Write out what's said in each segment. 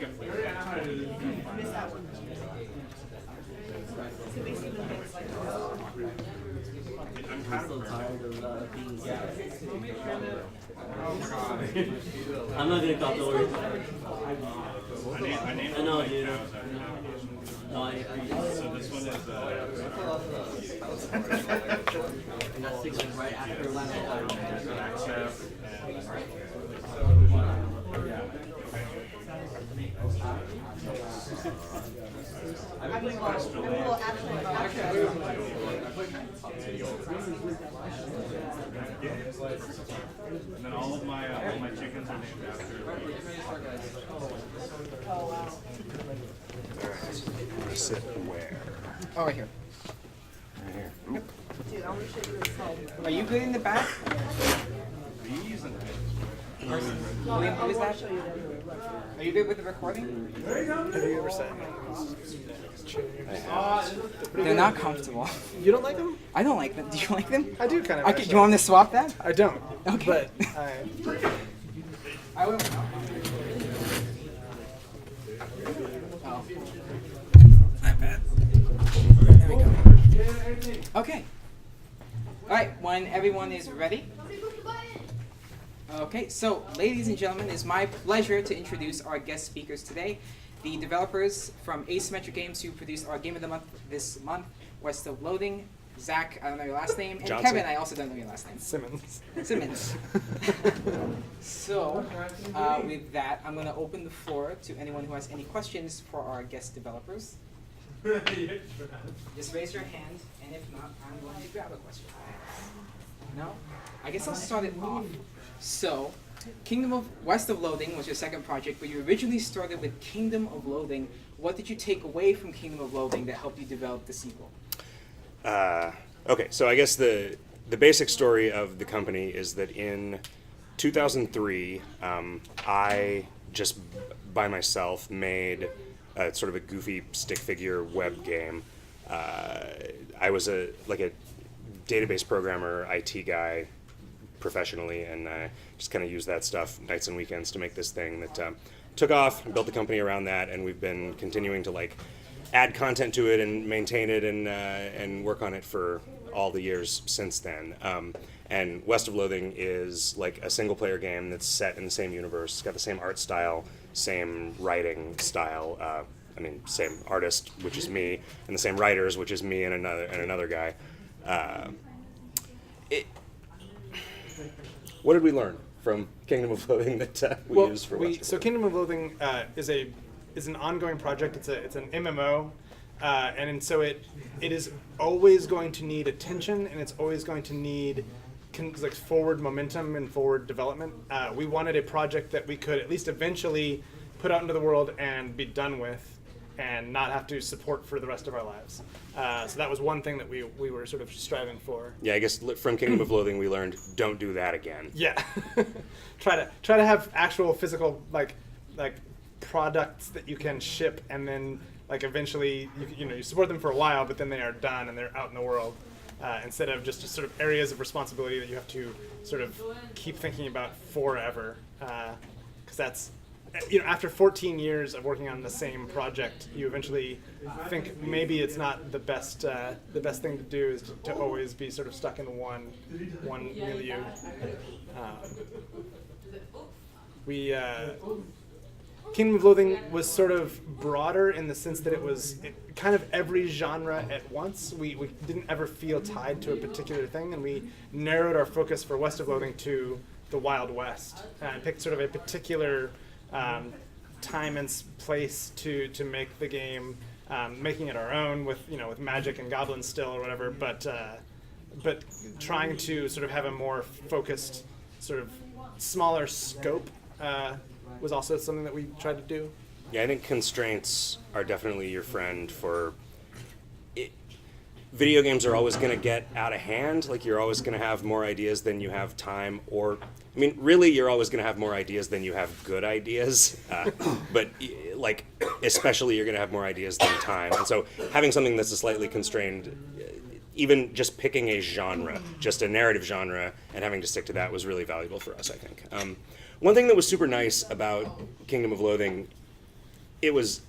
I'm so tired of being sad. I'm not gonna call the word. I know, dude. No, So this one is that's like right after and then all my chickens are named after. Oh, wow. Sit where? Oh, right here. Right here. Dude, I want to show you this home. Are you good in the back? These and No, William, I who is want that? to show you that. Are you good with the recording? Have you ever sat in They're not comfortable. You don't like them? I don't like them. Do you like them? I do kind of. Okay, do you want me to swap that? I don't. Okay. But I will. Oh. Not bad. There we go. Okay. Alright, when everyone is ready. Okay, so ladies and gentlemen, it's my pleasure to introduce our guest speakers today. The developers from Asymmetric Games who produced our Game of the Month this month, West of Loathing, Zack, I don't know your last name, and Johnson. Kevin, I also don't know your last name. Simmons. Simmons. So, with that, I'm going to open the floor to anyone who has any questions for our guest developers. Just raise your hand, and if not, I'm going to grab a question. No? I guess I'll start it off. So, Kingdom of West of Loathing was your second project, but you originally started with Kingdom of Loathing. What did you take away from Kingdom of Loathing that helped you develop the sequel? Okay, so I guess the basic story of the company is that in 2003, I just by myself made sort of a goofy stick figure web game. I was a database programmer, IT guy professionally, and just kind of used that stuff nights and weekends to make this thing that took off, built the company around that, and we've been continuing to add content to it and maintain it and work on it for all the years since then. And West of Loathing is like a single player game that's set in the same universe. It's got the same art style, same writing style. Same artist, which is me, and the same writers, which is me and another guy. What did we learn from Kingdom of Loathing that we used for West of Loathing? So Kingdom of Loathing is an ongoing project. It's an MMO, and so it is always going to need attention, and it's always going to need forward momentum and forward development. We wanted a project that we could at least eventually put out into the world and be done with, and not have to support for the rest of our lives. So that was one thing that we were sort of striving for. Yeah, I guess from Kingdom of Loathing we learned don't do that again. Yeah, try to have actual physical like products that you can ship, and then eventually you support them for a while, but then they are done and they're out in the world, instead of just sort of areas of responsibility that you have to sort of keep thinking about forever, because that's. After 14 years of working on the same project, you eventually think maybe it's not the best thing to do is to always be sort of stuck in one milieu. Kingdom of Loathing was sort of broader in the sense that it was kind of every genre at once. We didn't ever feel tied to a particular thing, and we narrowed our focus for West of Loathing to the Wild West, and picked sort of a particular time and place to make the game, making it our own with magic and goblins still or whatever, but trying to sort of have a more focused, sort of smaller scope was also something that we tried to do. Yeah, I think constraints are definitely your friend for it. Video games are always going to get out of hand. You're always going to have more ideas than you have time, or really, you're always going to have more ideas than you have good ideas. But especially, you're going to have more ideas than time. And so, having something that's a slightly constrained, even just picking a genre, just a narrative genre, and having to stick to that was really valuable for us, I think. One thing that was super nice about Kingdom of Loathing it was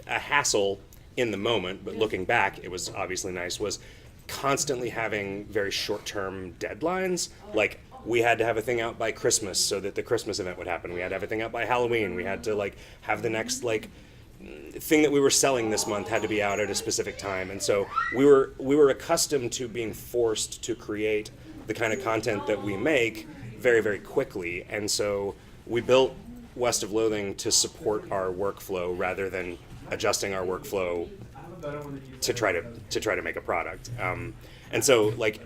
a hassle in the moment, but looking back, it was obviously nice. Was constantly having very short-term deadlines. Like, we had to have a thing out by Christmas so that the Christmas event would happen. We had to have a thing out by Halloween. We had to like have the next like thing that we were selling this month had to be out at a specific time. And so we were accustomed to being forced to create the kind of content that we make very, very quickly. And so we built West of Loathing to support our workflow rather than adjusting our workflow to try to make a product. And so like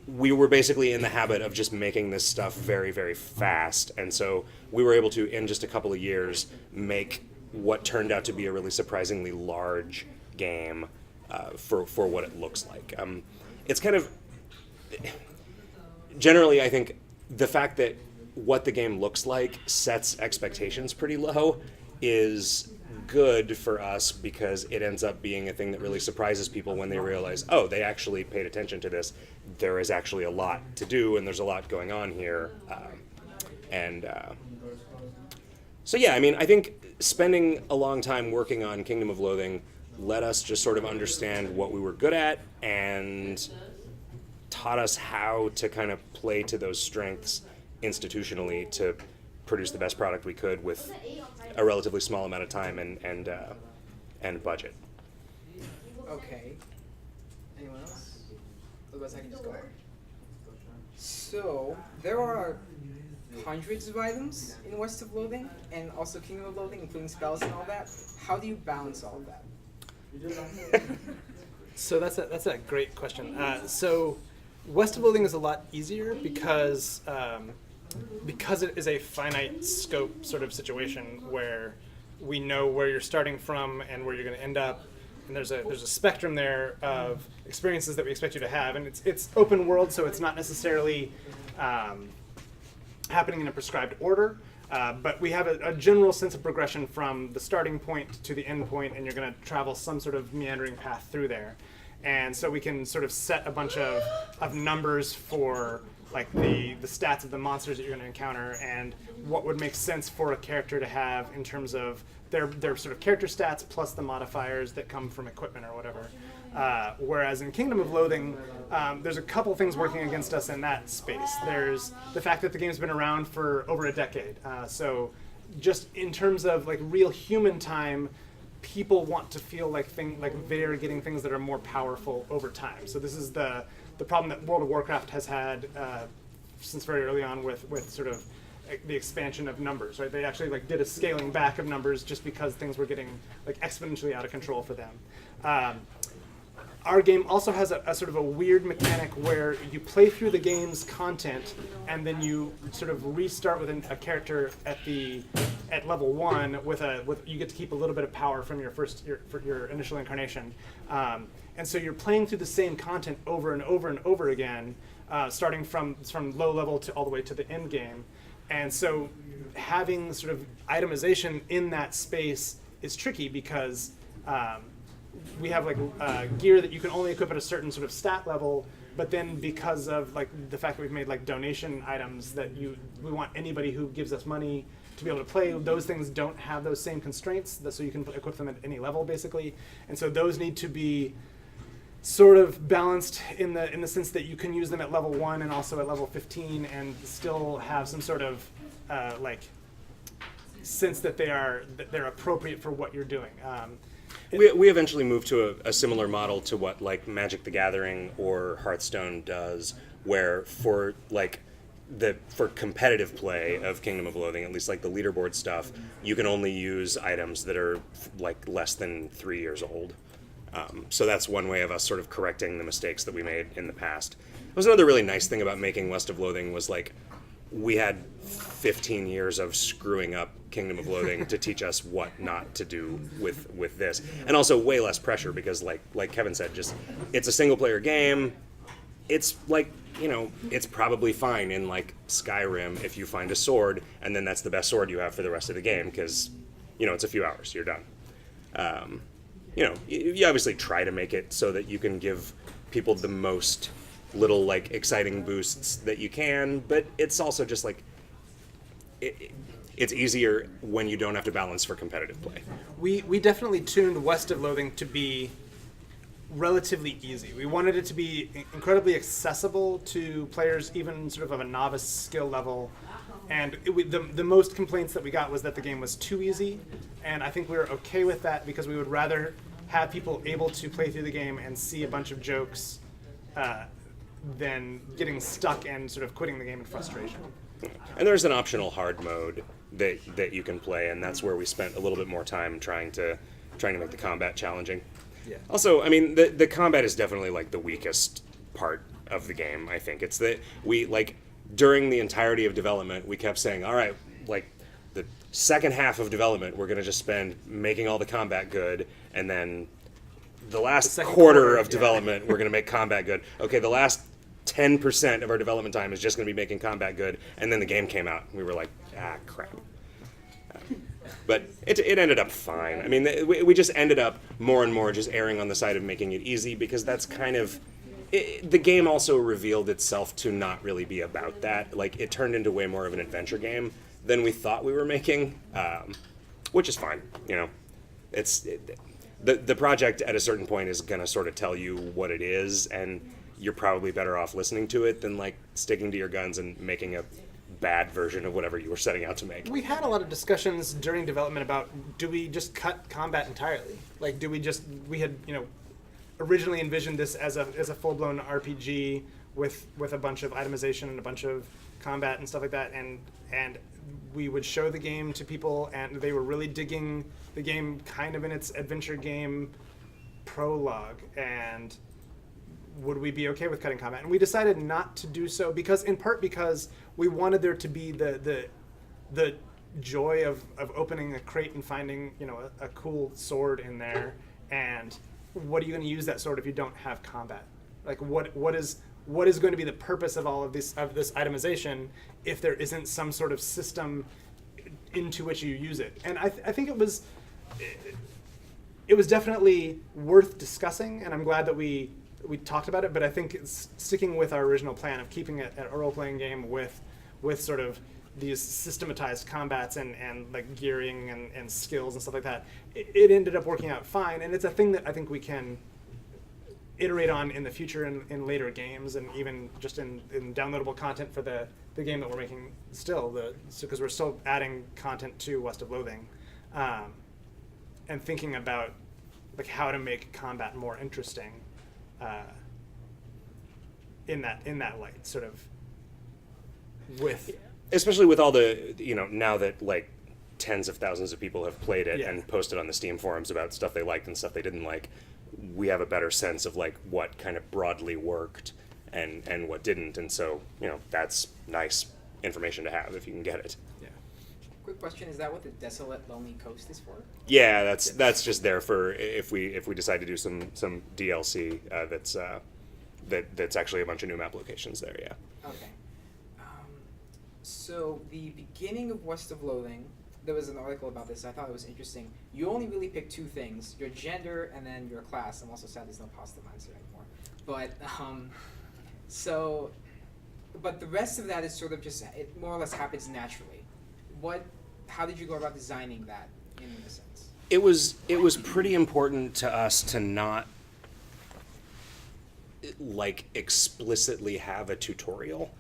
we were basically in the habit of just making this stuff very, very fast. And so we were able to, in just a couple of years, make what turned out to be a really surprisingly large game for what it looks like. It's kind of, generally, I think the fact that what the game looks like sets expectations pretty low is good for us, because it ends up being a thing that really surprises people when they realize, oh, they actually paid attention to this. There is actually a lot to do, and there's a lot going on here. So yeah, I mean, I think spending a long time working on Kingdom of Loathing let us just sort of understand what we were good at and taught us how to kind of play to those strengths institutionally to produce the best product we could with a relatively small amount of time and budget. Okay. Anyone else? Otherwise, I can just go on. So there are hundreds of items in West of Loathing, and also Kingdom of Loathing, including spells and all that. How do you balance all of that? So that's a great question. So West of Loathing is a lot easier because it is a finite scope sort of situation where we know where you're starting from and where you're going to end up, and there's a spectrum there of experiences that we expect you to have, and it's open world, so it's not necessarily happening in a prescribed order, but we have a general sense of progression from the starting point to the end point, and you're going to travel some sort of meandering path through there. And so we can sort of set a bunch of numbers for like the stats of the monsters that you're going to encounter and what would make sense for a character to have in terms of their sort of character stats plus the modifiers that come from equipment or whatever. Whereas in Kingdom of Loathing, there's a couple things working against us in that space. There's the fact that the game's been around for over a decade. So just in terms of like real human time, people want to feel like they're getting things that are more powerful over time. So this is the problem that World of Warcraft has had since very early on with sort of the expansion of numbers, right? They actually like did a scaling back of numbers just because things were getting like exponentially out of control for them. Our game also has a sort of a weird mechanic where you play through the game's content and then you sort of restart with a character at level 1 with you get to keep a little bit of power from your initial incarnation. And so you're playing through the same content over and over and over again, starting from low level to all the way to the end game. And so having sort of itemization in that space is tricky because we have like gear that you can only equip at a certain sort of stat level, but then because of like the fact that we've made like donation items that we want anybody who gives us money to be able to play, those things don't have those same constraints, so you can equip them at any level basically. And so those need to be sort of balanced in the sense that you can use them at level 1 and also at level 15 and still have some sort of like sense that they're appropriate for what you're doing. We eventually moved to a similar model to what like Magic the Gathering or Hearthstone does, where for competitive play of Kingdom of Loathing, at least like the leaderboard stuff, you can only use items that are like less than 3 years old. So that's one way of us sort of correcting the mistakes that we made in the past. It was another really nice thing about making West of Loathing was like we had 15 years of screwing up Kingdom of Loathing to teach us what not to do with this, and also way less pressure because like Kevin said, just it's a single player game. It's like, you know, it's probably fine in like Skyrim if you find a sword and then that's the best sword you have for the rest of the game because, you know, it's a few hours, you're done. You know, you obviously try to make it so that you can give people the most little like exciting boosts that you can, but it's also just like it's easier when you don't have to balance for competitive play. We definitely tuned West of Loathing to be relatively easy. We wanted it to be incredibly accessible to players even sort of a novice skill level. And the most complaints that we got was that the game was too easy. And I think we were okay with that because we would rather have people able to play through the game and see a bunch of jokes than getting stuck and sort of quitting the game in frustration. And there's an optional hard mode that you can play, and that's where we spent a little bit more time trying to make the combat challenging. Yeah. Also, I mean, the combat is definitely like the weakest part of the game. I think it's that we like during the entirety of development, we kept saying, all right, like the second half of development, we're gonna just spend making all the combat good, and then the last quarter of development, we're gonna make combat good. Okay, the last 10% of our development time is just going to be making combat good, and then the game came out, and we were like, crap. But it ended up fine. I mean, we just ended up more and more just erring on the side of making it easy, because that's kind of... the game also revealed itself to not really be about that. Like, it turned into way more of an adventure game than we thought we were making, which is fine, you know. The project at a certain point is going to sort of tell you what it is, and you're probably better off listening to it than like sticking to your guns and making a bad version of whatever you were setting out to make. We had a lot of discussions during development about, do we just cut combat entirely? Like, we had, you know, originally envisioned this as a full-blown RPG with a bunch of itemization and a bunch of combat and stuff like that, and we would show the game to people, and they were really digging the game kind of in its adventure game prologue, and would we be okay with cutting combat? And we decided not to do so because we wanted there to be the joy of opening a crate and finding, you know, a cool sword in there. And what are you going to use that sword if you don't have combat? Like, what is going to be the purpose of all of this itemization if there isn't some sort of system into which you use it? And I think it was definitely worth discussing, and I'm glad that we talked about it, but I think it's sticking with our original plan of keeping it a role-playing game with sort of these systematized combats and like gearing and skills and stuff like that. It ended up working out fine, and it's a thing that I think we can iterate on in the future in later games, and even just in downloadable content for the game that we're making still, because we're still adding content to West of Loathing, and thinking about like how to make combat more interesting. In that light, sort of, with especially with all the, you know, now that like tens of thousands of people have played it Yeah. and posted on the Steam forums about stuff they liked and stuff they didn't like, we have a better sense of like what kind of broadly worked and what didn't, and so, you know, that's nice information to have if you can get it. Quick question: is that what the Desolate Lonely Coast is for? Yeah, that's just there for if we decide to do some DLC that's actually a bunch of new map locations there. Yeah. Okay. So the beginning of West of Loathing, there was an article about this. I thought it was interesting. You only really pick two things: your gender and then your class. I'm also sad there's no pasta mindset anymore. But but the rest of that is sort of just, it more or less happens naturally. How did you go about designing that in a sense? It was pretty important to us to not like explicitly have a tutorial,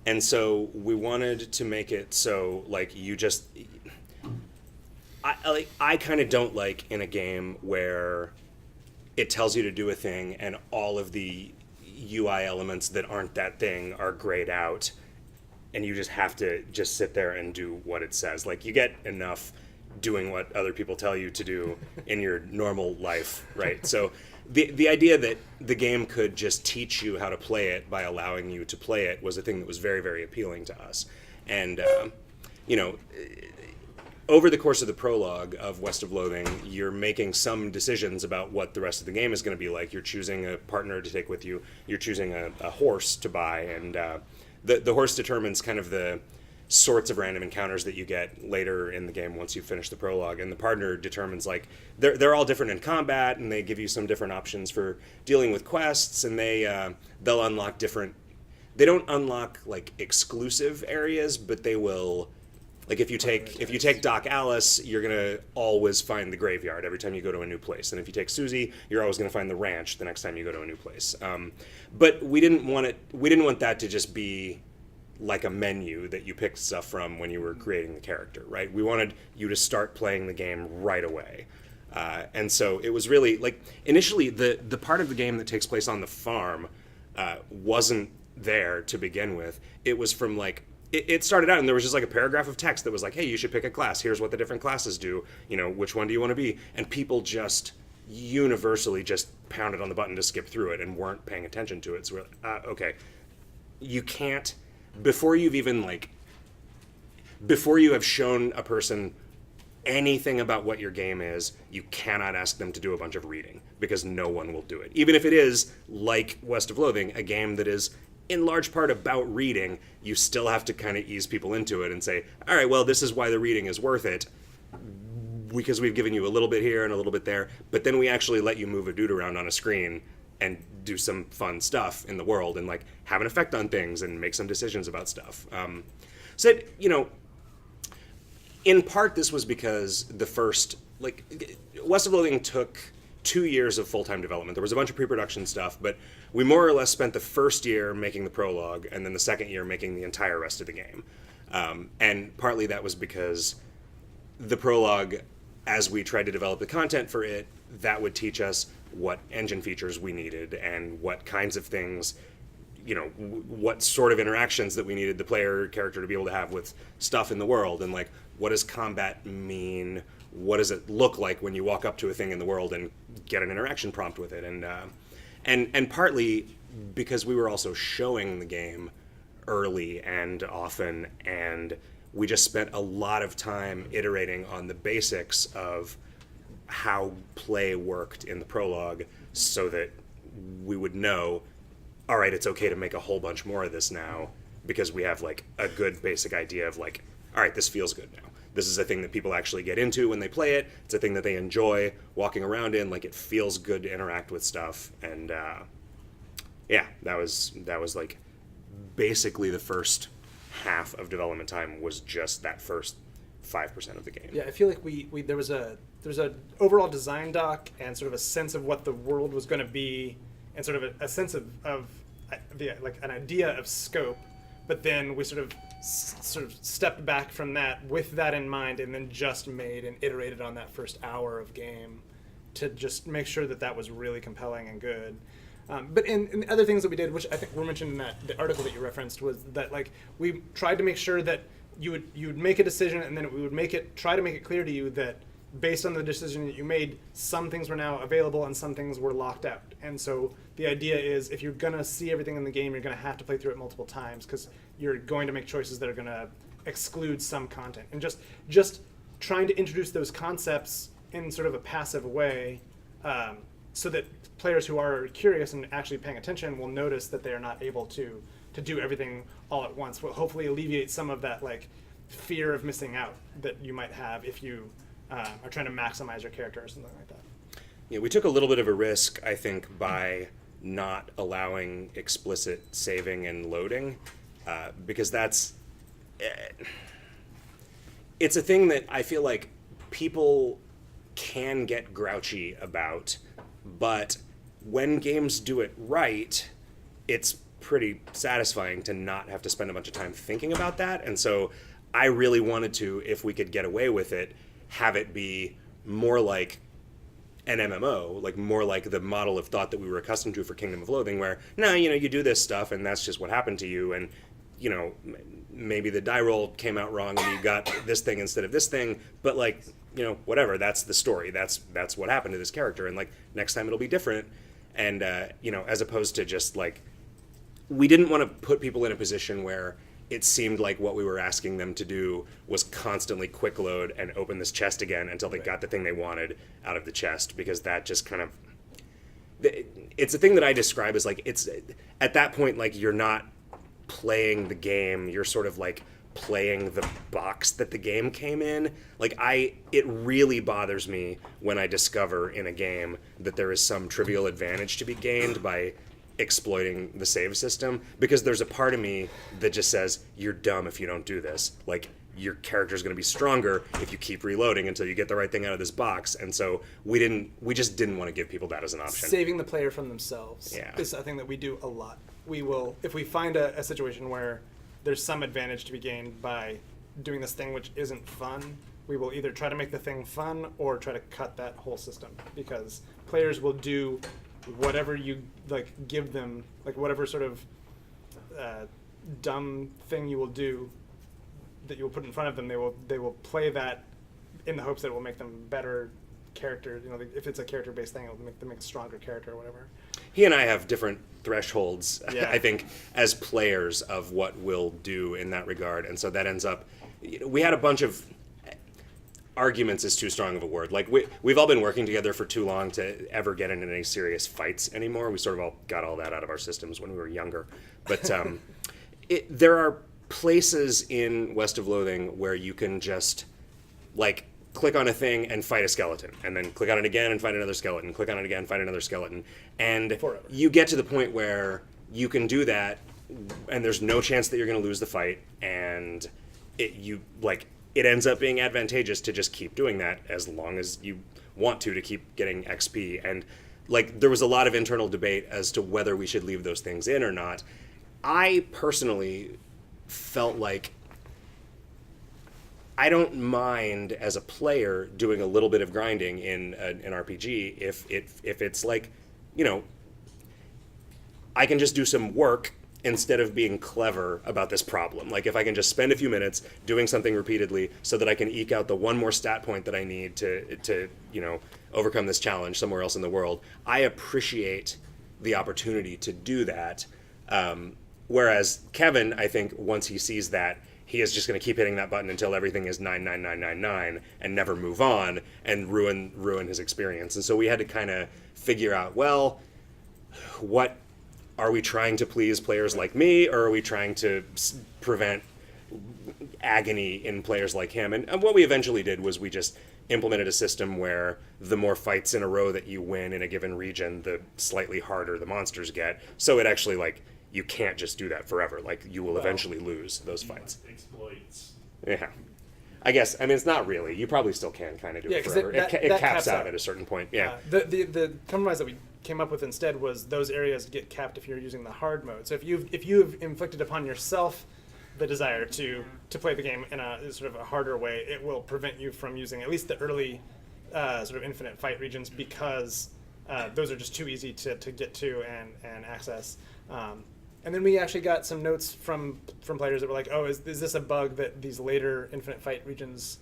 and so we wanted to make it so like you just I kind of don't like in a game where it tells you to do a thing and all of the UI elements that aren't that thing are grayed out, and you just have to just sit there and do what it says. Like, you get enough doing what other people tell you to do in your normal life, right? So the idea that the game could just teach you how to play it by allowing you to play it was a thing that was very, very appealing to us. And, you know, over the course of the prologue of West of Loathing, you're making some decisions about what the rest of the game is going to be like. You're choosing a partner to take with you. You're choosing a horse to buy, and the horse determines kind of the sorts of random encounters that you get later in the game once you finish the prologue, and the partner determines, like, they're all different in combat, and they give you some different options for dealing with quests, and they'll unlock different. They don't unlock like exclusive areas, but they will Like if you take Doc Alice, you're gonna always find the graveyard every time you go to a new place, and if you take Susie, you're always gonna find the ranch the next time you go to a new place. But we didn't want that to just be like a menu that you picked stuff from when you were creating the character, right? We wanted you to start playing the game right away. And so it was really like initially the part of the game that takes place on the farm wasn't there to begin with. It was from like it started out and there was just like a paragraph of text that was like, hey, you should pick a class. Here's what the different classes do. You know, which one do you want to be? And people just universally just pounded on the button to skip through it and weren't paying attention to it. So we're like, okay, you can't before you have shown a person anything about what your game is, you cannot ask them to do a bunch of reading because no one will do it. Even if it is, like West of Loathing, a game that is in large part about reading, you still have to kind of ease people into it and say, all right, well, this is why the reading is worth it because we've given you a little bit here and a little bit there, but then we actually let you move a dude around on a screen and do some fun stuff in the world and like have an effect on things and make some decisions about stuff. So, you know, in part, this was because the first, like, West of Loathing took 2 years of full-time development. There was a bunch of pre-production stuff, but we more or less spent the first year making the prologue and then the second year making the entire rest of the game. And partly that was because the prologue, as we tried to develop the content for it, that would teach us what engine features we needed and what kinds of things, you know, what sort of interactions that we needed the player character to be able to have with stuff in the world, and like, what does combat mean? What does it look like when you walk up to a thing in the world and get an interaction prompt with it? And partly because we were also showing the game early and often, and we just spent a lot of time iterating on the basics of how play worked in the prologue so that we would know, all right, it's okay to make a whole bunch more of this now because we have like a good basic idea of like, all right, this feels good now. This is a thing that people actually get into when they play it. It's a thing that they enjoy walking around in. Like, it feels good to interact with stuff. And yeah, that was like basically the first half of development time was just that first 5% of the game. Yeah, I feel like there was a overall design doc and sort of a sense of what the world was going to be, and sort of a sense of like an idea of scope. But then we sort of stepped back from that with that in mind, and then just made and iterated on that first hour of game to just make sure that that was really compelling and good. But in other things that we did, which I think were mentioned in the article that you referenced, was that like we tried to make sure that you would make a decision, and then we would try to make it clear to you that based on the decision that you made, some things were now available and some things were locked out. And so the idea is, if you're going to see everything in the game, you're going to have to play through it multiple times because you're going to make choices that are going to exclude some content. And just trying to introduce those concepts in sort of a passive way, so that players who are curious and actually paying attention will notice that they are not able to do everything all at once. Will hopefully alleviate some of that like fear of missing out that you might have if you are trying to maximize your character or something like that. Yeah, we took a little bit of a risk, I think, by not allowing explicit saving and loading, because it's a thing that I feel like people can get grouchy about, but when games do it right, it's pretty satisfying to not have to spend a bunch of time thinking about that. And so I really wanted to, if we could get away with it, have it be more like an MMO, like more like the model of thought that we were accustomed to for Kingdom of Loathing, where, no, you know, you do this stuff and that's just what happened to you, and, you know, maybe the die roll came out wrong and you got this thing instead of this thing, but like, you know, whatever, that's the story, that's what happened to this character, and like, next time it'll be different. And, you know, as opposed to just like, we didn't want to put people in a position where it seemed like what we were asking them to do was constantly quick load and open this chest again until they got the thing they wanted out of the chest, because that just kind of, it's a thing that I describe as like, it's at that point, like, you're not playing the game, you're sort of like playing the box that the game came in. Like, it really bothers me when I discover in a game that there is some trivial advantage to be gained by exploiting the save system, because there's a part of me that just says, you're dumb if you don't do this. Like, your character's going to be stronger if you keep reloading until you get the right thing out of this box. And so we just didn't want to give people that as an option. Saving the player from themselves Yeah. is a thing that we do a lot. We will, if we find a situation where there's some advantage to be gained by doing this thing which isn't fun, we will either try to make the thing fun or try to cut that whole system, because players will do whatever you like give them, like whatever sort of dumb thing you will do that you will put in front of them. They will play that in the hopes that it will make them better characters. You know, if it's a character-based thing, it will make them a stronger character or whatever. He and I have different thresholds, Yeah. I think, as players of what we'll do in that regard. And so that ends up, we had a bunch of arguments is too strong of a word. Like we've all been working together for too long to ever get into any serious fights anymore. We sort of all got all that out of our systems when we were younger. But there are places in West of Loathing where you can just like click on a thing and fight a skeleton, and then click on it again and fight another skeleton, click on it again, fight another skeleton. And Forever. you get to the point where you can do that and there's no chance that you're going to lose the fight, and it ends up being advantageous to just keep doing that as long as you want to keep getting XP. And like there was a lot of internal debate as to whether we should leave those things in or not. I personally felt like I don't mind as a player doing a little bit of grinding in an RPG if it's like, you know, I can just do some work instead of being clever about this problem. Like if I can just spend a few minutes doing something repeatedly so that I can eke out the one more stat point that I need to you know, overcome this challenge somewhere else in the world, I appreciate the opportunity to do that. Whereas Kevin, I think once he sees that, he is just going to keep hitting that button until everything is 99999 and never move on and ruin his experience. And so we had to kind of figure out, well, what are we trying to please players like me, or are we trying to prevent agony in players like him? And what we eventually did was we just implemented a system where the more fights in a row that you win in a given region, the slightly harder the monsters get. So it actually, like, you can't just do that forever. Like, you will eventually lose those fights. Exploits. Yeah. I guess, I mean, it's not really. You probably still can kind of do it 'cause forever. that It caps caps out out at a certain point. Yeah. The compromise that we came up with instead was those areas get capped if you're using the hard mode. So if you've inflicted upon yourself the desire to play the game in a sort of a harder way, it will prevent you from using at least the early sort of infinite fight regions, because those are just too easy to get to and access. And then we actually got some notes from players that were like, oh, is this a bug that these later infinite fight regions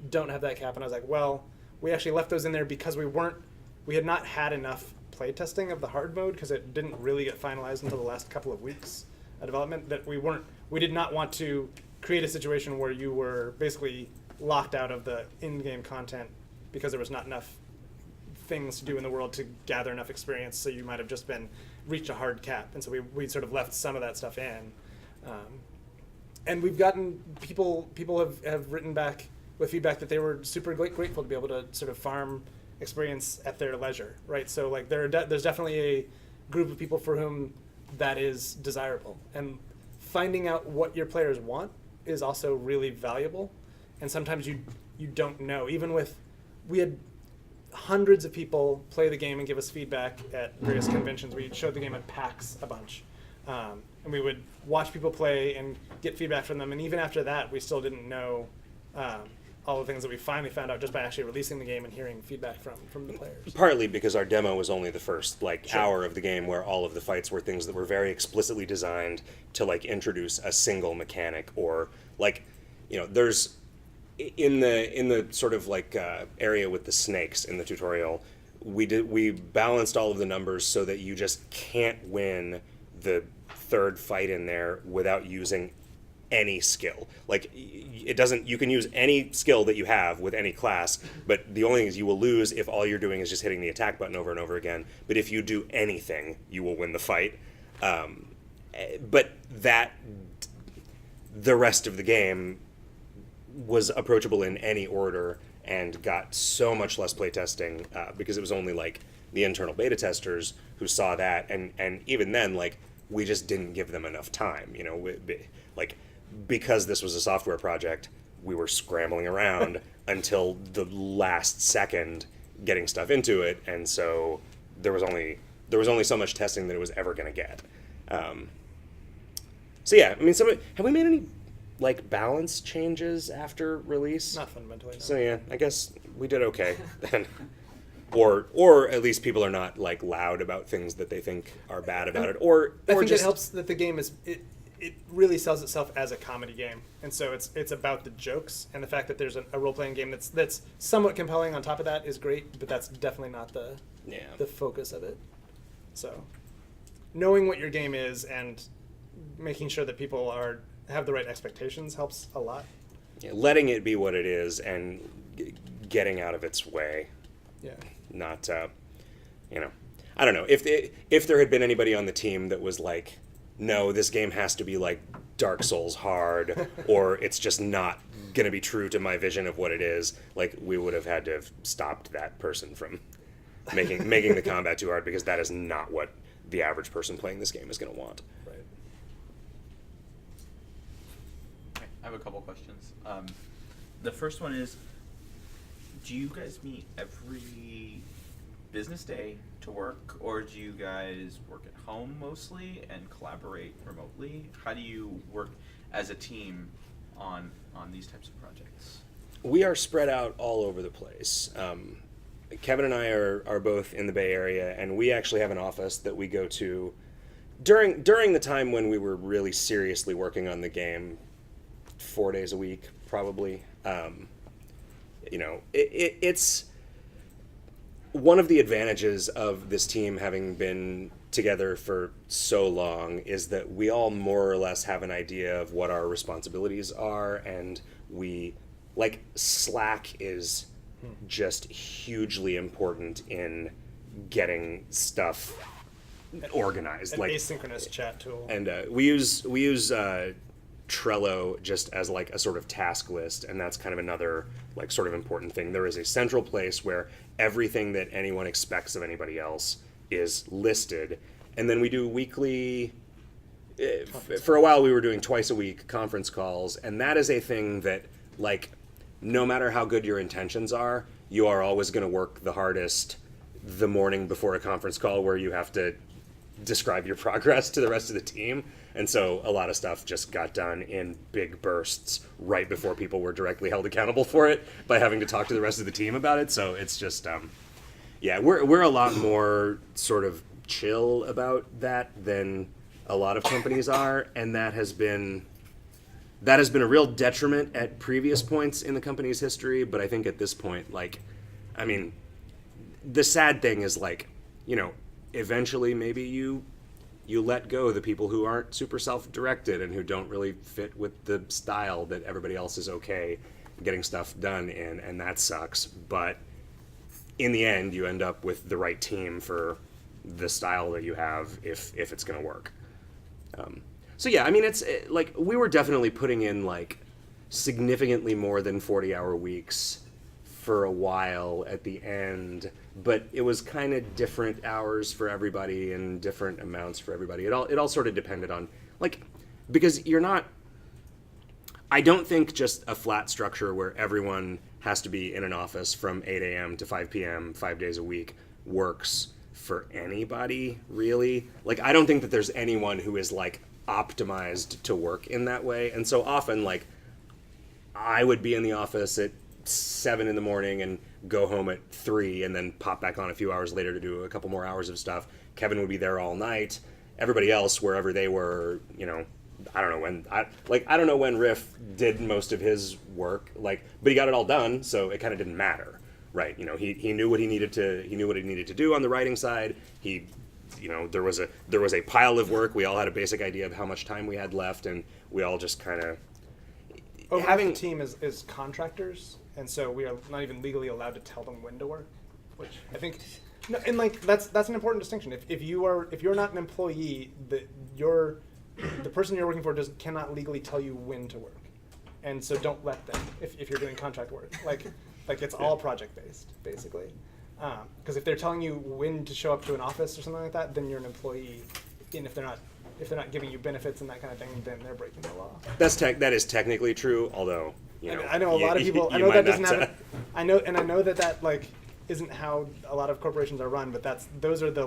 don't have that cap? And I was like, well, we actually left those in there because we had not had enough playtesting of the hard mode, because it didn't really get finalized until the last couple of weeks of development, that we did not want to create a situation where you were basically locked out of the in-game content because there was not enough things to do in the world to gather enough experience, so you might have just reached a hard cap. And so we sort of left some of that stuff in. And we've gotten people have written back with feedback that they were super grateful to be able to sort of farm experience at their leisure, right? So like there's definitely a group of people for whom that is desirable. And finding out what your players want is also really valuable. And sometimes you don't know. Even we had hundreds of people play the game and give us feedback at various conventions. We showed the game at PAX a bunch. And we would watch people play and get feedback from them. And even after that, we still didn't know all the things that we finally found out just by actually releasing the game and hearing feedback from the players. Partly because our demo was only the first hour of the game, where all of the fights were things that were very explicitly designed to introduce a single mechanic, or there's in the sort of area with the snakes in the tutorial, we balanced all of the numbers so that you just can't win the third fight in there without using any skill. You can use any skill that you have with any class, but the only thing is you will lose if all you're doing is just hitting the attack button over and over again. But if you do anything, you will win the fight. But the rest of the game was approachable in any order and got so much less playtesting because it was only the internal beta testers who saw that, and even then we just didn't give them enough time, because this was a software project. we were scrambling around until the last second getting stuff into it, and so there was only so much testing that it was ever going to get. So yeah, I mean, have we made any like balance changes after release? Not fundamentally. No. So yeah, I guess we did okay then. Or at least people are not like loud about things that they think are bad about it. Or I think just it helps that the game is it really sells itself as a comedy game, and so it's about the jokes, and the fact that there's a role playing game that's somewhat compelling on top of that is great, but that's definitely not the focus of it. So knowing what your game is and making sure that people have the right expectations helps a lot. Yeah, letting it be what it is and getting out of its way. Yeah. Not, I don't know. If there had been anybody on the team that was like, no, this game has to be like Dark Souls hard, or it's just not going to be true to my vision of what it is, like we would have had to have stopped that person from making the combat too hard, because that is not what the average person playing this game is going to want. Right. Okay, I have a couple questions. The first one is, do you guys meet every business day to work, or do you guys work at home mostly and collaborate remotely? How do you work as a team on these types of projects? We are spread out all over the place. Kevin and I are both in the Bay Area, and we actually have an office that we go to during the time when we were really seriously working on the game, 4 days a week, probably. It's one of the advantages of this team having been together for so long is that we all more or less have an idea of what our responsibilities are, and Slack is just hugely important in getting stuff organized. An asynchronous chat tool. And we use Trello just as like a sort of task list, and that's kind of another like sort of important thing. There is a central place where everything that anyone expects of anybody else is listed, and then we do weekly. For a while, we were doing twice a week conference calls, and that is a thing that, like, no matter how good your intentions are, you are always going to work the hardest the morning before a conference call where you have to describe your progress to the rest of the team. And so a lot of stuff just got done in big bursts right before people were directly held accountable for it by having to talk to the rest of the team about it. So it's just, we're a lot more sort of chill about that than a lot of companies are. And that has been a real detriment at previous points in the company's history. But I think at this point, the sad thing is, eventually maybe you let go the people who aren't super self-directed and who don't really fit with the style that everybody else is okay getting stuff done in, and that sucks. But in the end, you end up with the right team for the style that you have if it's going to work. We were definitely putting in significantly more than 40-hour weeks for a while at the end, but it was kind of different hours for everybody and different amounts for everybody. It all sort of depended on, because I don't think just a flat structure where everyone has to be in an office from 8 a.m. to 5 p.m. 5 days a week works for anybody, really. I don't think that there's anyone who is optimized to work in that way. And so often, I would be in the office at 7 in the morning and go home at 3 and then pop back on a few hours later to do a couple more hours of stuff. Kevin would be there all night. Everybody else, wherever they were, I don't know when Riff did most of his work, but he got it all done, so it kind of didn't matter, right? He knew what he needed to do on the writing side. There was a pile of work. We all had a basic idea of how much time we had left, and we all just kind of having a team is contractors, and so we are not even legally allowed to tell them when to work, which I think, that's an important distinction. If you're not an employee, the person you're working for cannot legally tell you when to work, and so don't let them if you're doing contract work. It's all project based basically, because if they're telling you when to show up to an office or something like that, then you're an employee, and if they're not giving you benefits and that kind of thing, then they're breaking the law. That is technically true, although you know, I know a lot of people. I you know might that doesn't not, have. I know that like isn't how a lot of corporations are run, but those are the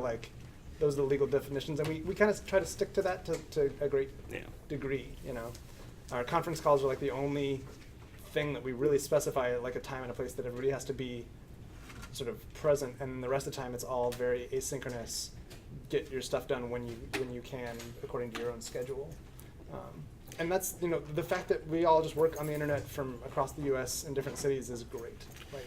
legal definitions, and we kind of try to stick to that to a great degree. You know, our conference calls are like the only thing that we really specify like a time and a place that everybody has to be sort of present, and the rest of the time it's all very asynchronous. Get your stuff done when you can according to your own schedule. And that's, you know, the fact that we all just work on the internet from across the U.S. in different cities is great. Like,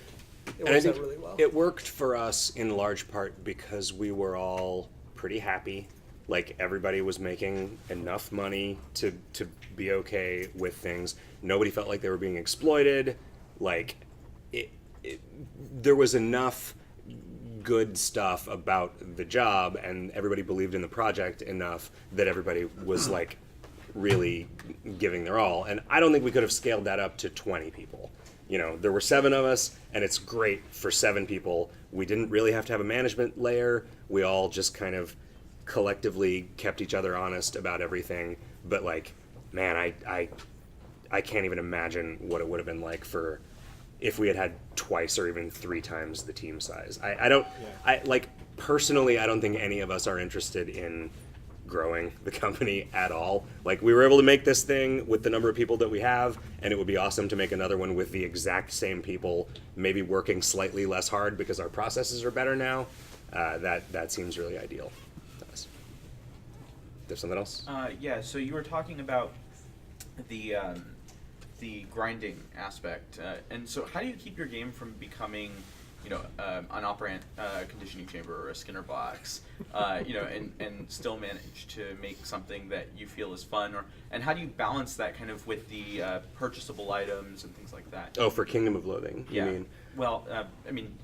it And I works think out really well. it worked for us in large part because we were all pretty happy. Like, everybody was making enough money to be okay with things. Nobody felt like they were being exploited. Like, there was enough good stuff about the job, and everybody believed in the project enough that everybody was like really giving their all. And I don't think we could have scaled that up to 20 people. You know, there were 7 of us, and it's great for 7 people. We didn't really have to have a management layer. We all just kind of collectively kept each other honest about everything. But like, man, I can't even imagine what it would have been like for if we had twice or even 3 times the team size. I like, personally, I don't think any of us are interested in growing the company at all. Like, we were able to make this thing with the number of people that we have, and it would be awesome to make another one with the exact same people, maybe working slightly less hard because our processes are better now. That seems really ideal to us. There's something else? Yeah, so you were talking about the grinding aspect, and so how do you keep your game from becoming, you know, an operant conditioning chamber or a Skinner box, you know, and still manage to make something that you feel is fun, and how do you balance that kind of with the purchasable items and things like that? Oh, for Kingdom of Loathing, yeah. you mean? Well, I mean,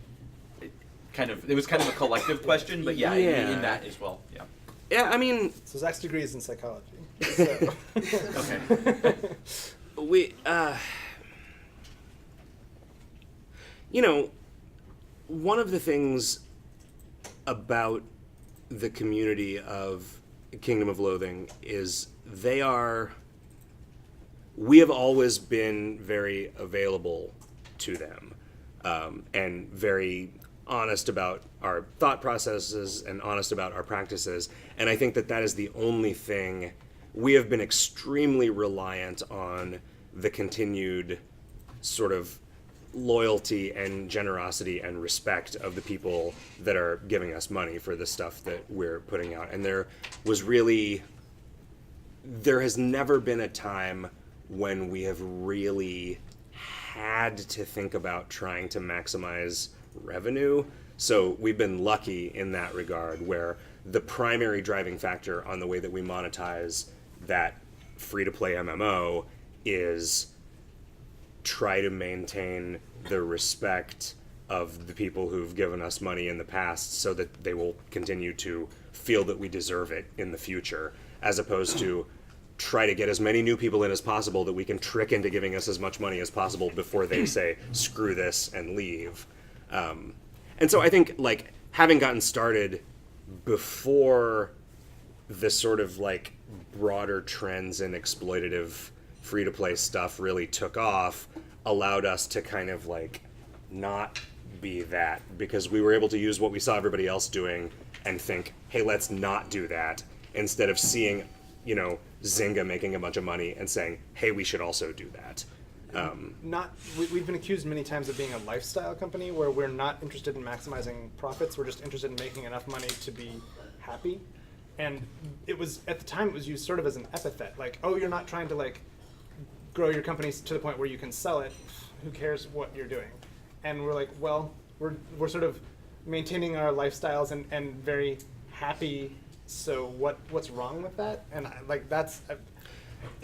it was kind of a collective question, but yeah, in that as well, yeah. Yeah, I mean, So Zach's degree is in psychology. So. Okay. we, you know, one of the things about the community of Kingdom of Loathing is we have always been very available to them, and very honest about our thought processes and honest about our practices. And I think that is the only thing. We have been extremely reliant on the continued sort of loyalty and generosity and respect of the people that are giving us money for the stuff that we're putting out. And there has never been a time when we have really had to think about trying to maximize revenue. So we've been lucky in that regard, where the primary driving factor on the way that we monetize that free-to-play MMO is try to maintain the respect of the people who've given us money in the past so that they will continue to feel that we deserve it in the future, as opposed to try to get as many new people in as possible that we can trick into giving us as much money as possible before they say, screw this, and leave. And so I think, like, having gotten started before the sort of, like, broader trends in exploitative free-to-play stuff really took off, allowed us to kind of, like, not be that, because we were able to use what we saw everybody else doing and think, hey, let's not do that, instead of seeing, you know, Zynga making a bunch of money and saying, hey, we should also do that. We've been accused many times of being a lifestyle company where we're not interested in maximizing profits. We're just interested in making enough money to be happy. And it was, at the time, it was used sort of as an epithet, like, oh, you're not trying to, like, grow your company to the point where you can sell it. Who cares what you're doing? And we're like, well, we're sort of maintaining our lifestyles and very happy. So what's wrong with that? And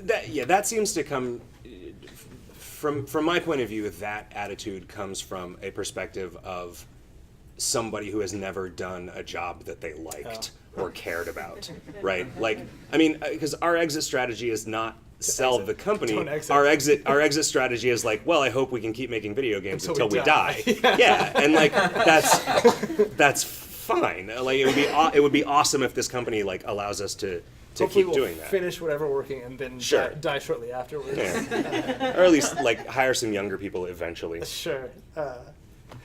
that seems to come from my point of view. That attitude comes from a perspective of somebody who has never done a job that they liked or cared about, right? Like, I mean, because our exit strategy is not sell the company. Our exit strategy is like, well, I hope we can keep making video games until we die. Yeah, and like that's fine. Like, it would be awesome if this company like allows us to to Hopefully keep we'll doing that. finish whatever we're working and then Sure. die shortly afterwards. Yeah. Or at least like hire some younger people eventually. Sure.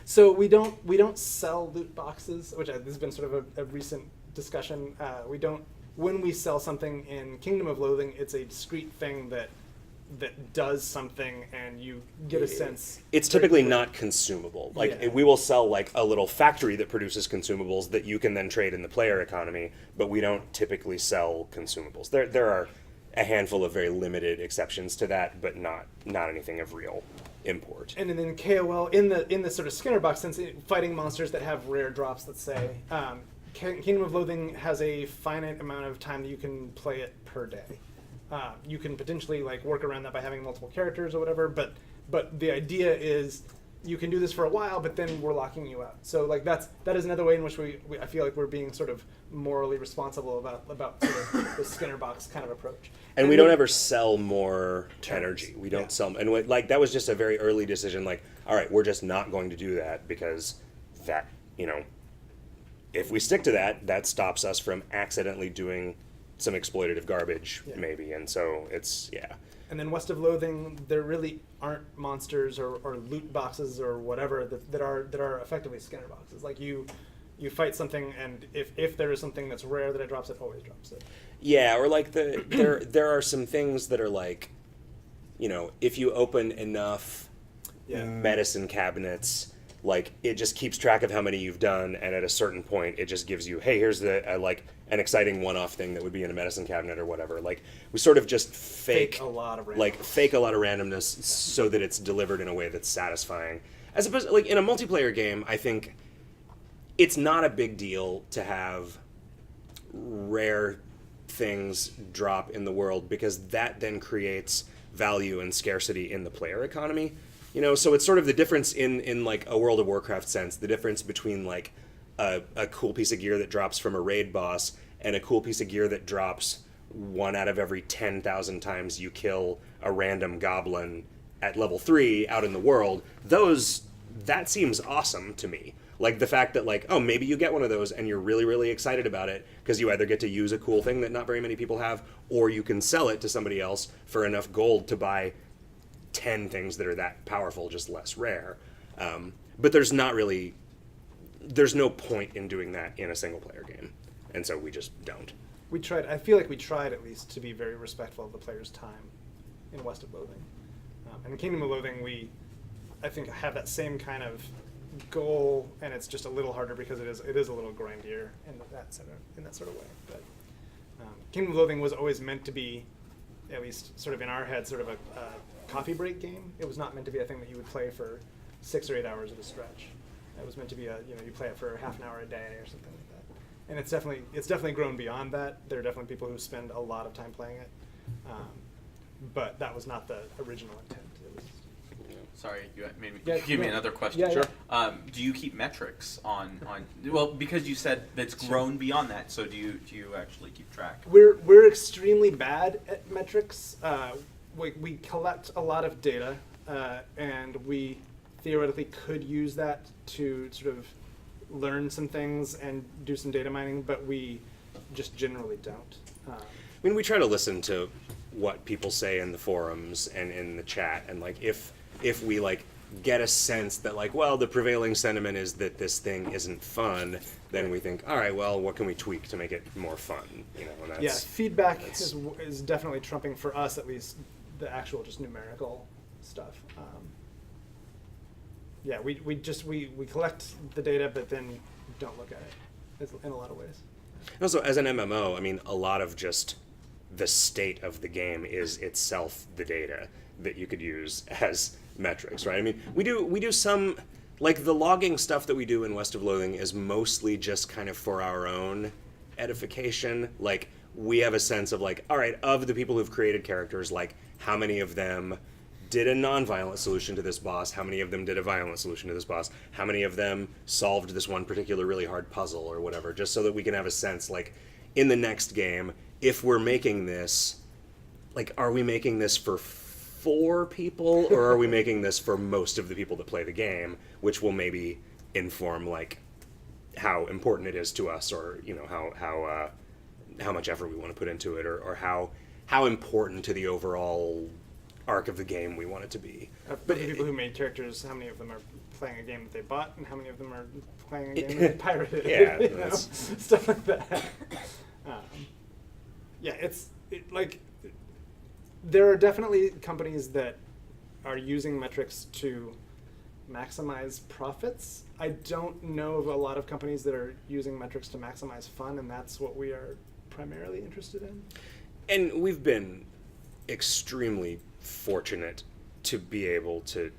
So we don't sell loot boxes, which this has been sort of a recent discussion. We don't. When we sell something in Kingdom of Loathing, it's a discrete thing that does something, and you get a sense. It's typically not consumable. Like Yeah. we will sell like a little factory that produces consumables that you can then trade in the player economy, but we don't typically sell consumables. There are a handful of very limited exceptions to that, but not anything of real import. And then KOL in the sort of Skinner box sense, fighting monsters that have rare drops. Let's say Kingdom of Loathing has a finite amount of time that you can play it per day. You can potentially like work around that by having multiple characters or whatever, but the idea is you can do this for a while, but then we're locking you out. So like that is another way in which we I feel like we're being sort of morally responsible about sort of the Skinner box kind of approach. And we then- don't ever sell more Turns. energy. We don't Yeah. sell, and like that was just a very early decision. Like, all right, we're just not going to do that because that, if we stick to that, that stops us from accidentally doing some exploitative garbage, Yeah. maybe. And so it's And then West of Loathing, there really aren't monsters or loot boxes or whatever that are effectively Skinner boxes. Like you fight something, and if there is something that's rare that it drops, it always drops it. Yeah, or like there are some things that are like, if you open enough medicine cabinets, like it just keeps track of how many you've done, and at a certain point, it just gives you, hey, here's an exciting one-off thing that would be in a medicine cabinet or whatever. Like we sort of just fake a lot of randomness. like fake a lot of randomness so that it's delivered in a way that's satisfying. As opposed, like in a multiplayer game, I think it's not a big deal to have rare things drop in the world because that then creates value and scarcity in the player economy. So it's sort of the difference in like a World of Warcraft sense, the difference between like a cool piece of gear that drops from a raid boss and a cool piece of gear that drops 1 out of every 10,000 times you kill a random goblin at level 3 out in the world. That seems awesome to me. Like the fact that like, oh, maybe you get one of those and you're really, really excited about it because you either get to use a cool thing that not very many people have, or you can sell it to somebody else for enough gold to buy 10 things that are that powerful, just less rare. But there's no point in doing that in a single player game. And so we just don't. I feel like we tried at least to be very respectful of the player's time in West of Loathing. And in Kingdom of Loathing, I think, have that same kind of goal, and it's just a little harder because it is a little grindier in that sort of way. But Kingdom of Loathing was always meant to be, at least sort of in our head, sort of a coffee break game. It was not meant to be a thing that you would play for 6 or 8 hours at a stretch. It was meant to be you play it for half an hour a day or something like that. And it's definitely grown beyond that. There are definitely people who spend a lot of time playing it, but that was not the original intent, at least. Sorry, you made me Yeah, give me no. another question. Yeah, Sure. Do you keep metrics on? Well, because you said it's grown beyond that. So do you actually keep track? We're extremely bad at metrics. We collect a lot of data, and we theoretically could use that to sort of learn some things and do some data mining, but we just generally don't. I mean, we try to listen to what people say in the forums and in the chat, and like if we like get a sense that like, well, the prevailing sentiment is that this thing isn't fun, then we think, all right, well, what can we tweak to make it more fun? And that's, feedback is definitely trumping for us, at least, the actual just numerical stuff. We collect the data, but then don't look at it in a lot of ways. Also, as an MMO, I mean, a lot of just the state of the game is itself the data that you could use as metrics, right? I mean, we do some, like the logging stuff that we do in West of Loathing is mostly just kind of for our own edification. Like, we have a sense of like, all right, of the people who've created characters, like how many of them did a non-violent solution to this boss, how many of them did a violent solution to this boss, how many of them solved this one particular really hard puzzle or whatever, just so that we can have a sense, like, in the next game, if we're making this, like, are we making this for 4 people, or are we making this for most of the people that play the game, which will maybe inform, like, how important it is to us, or, how how much effort we want to put into it, or how important to the overall arc of the game we want it to be. But the people who made characters, how many of them are playing a game that they bought, and how many of them are playing a game that they pirated? Yeah, You know? that's- Stuff like that. Like there are definitely companies that are using metrics to maximize profits. I don't know of a lot of companies that are using metrics to maximize fun, and that's what we are primarily interested in. And we've been extremely fortunate to be able to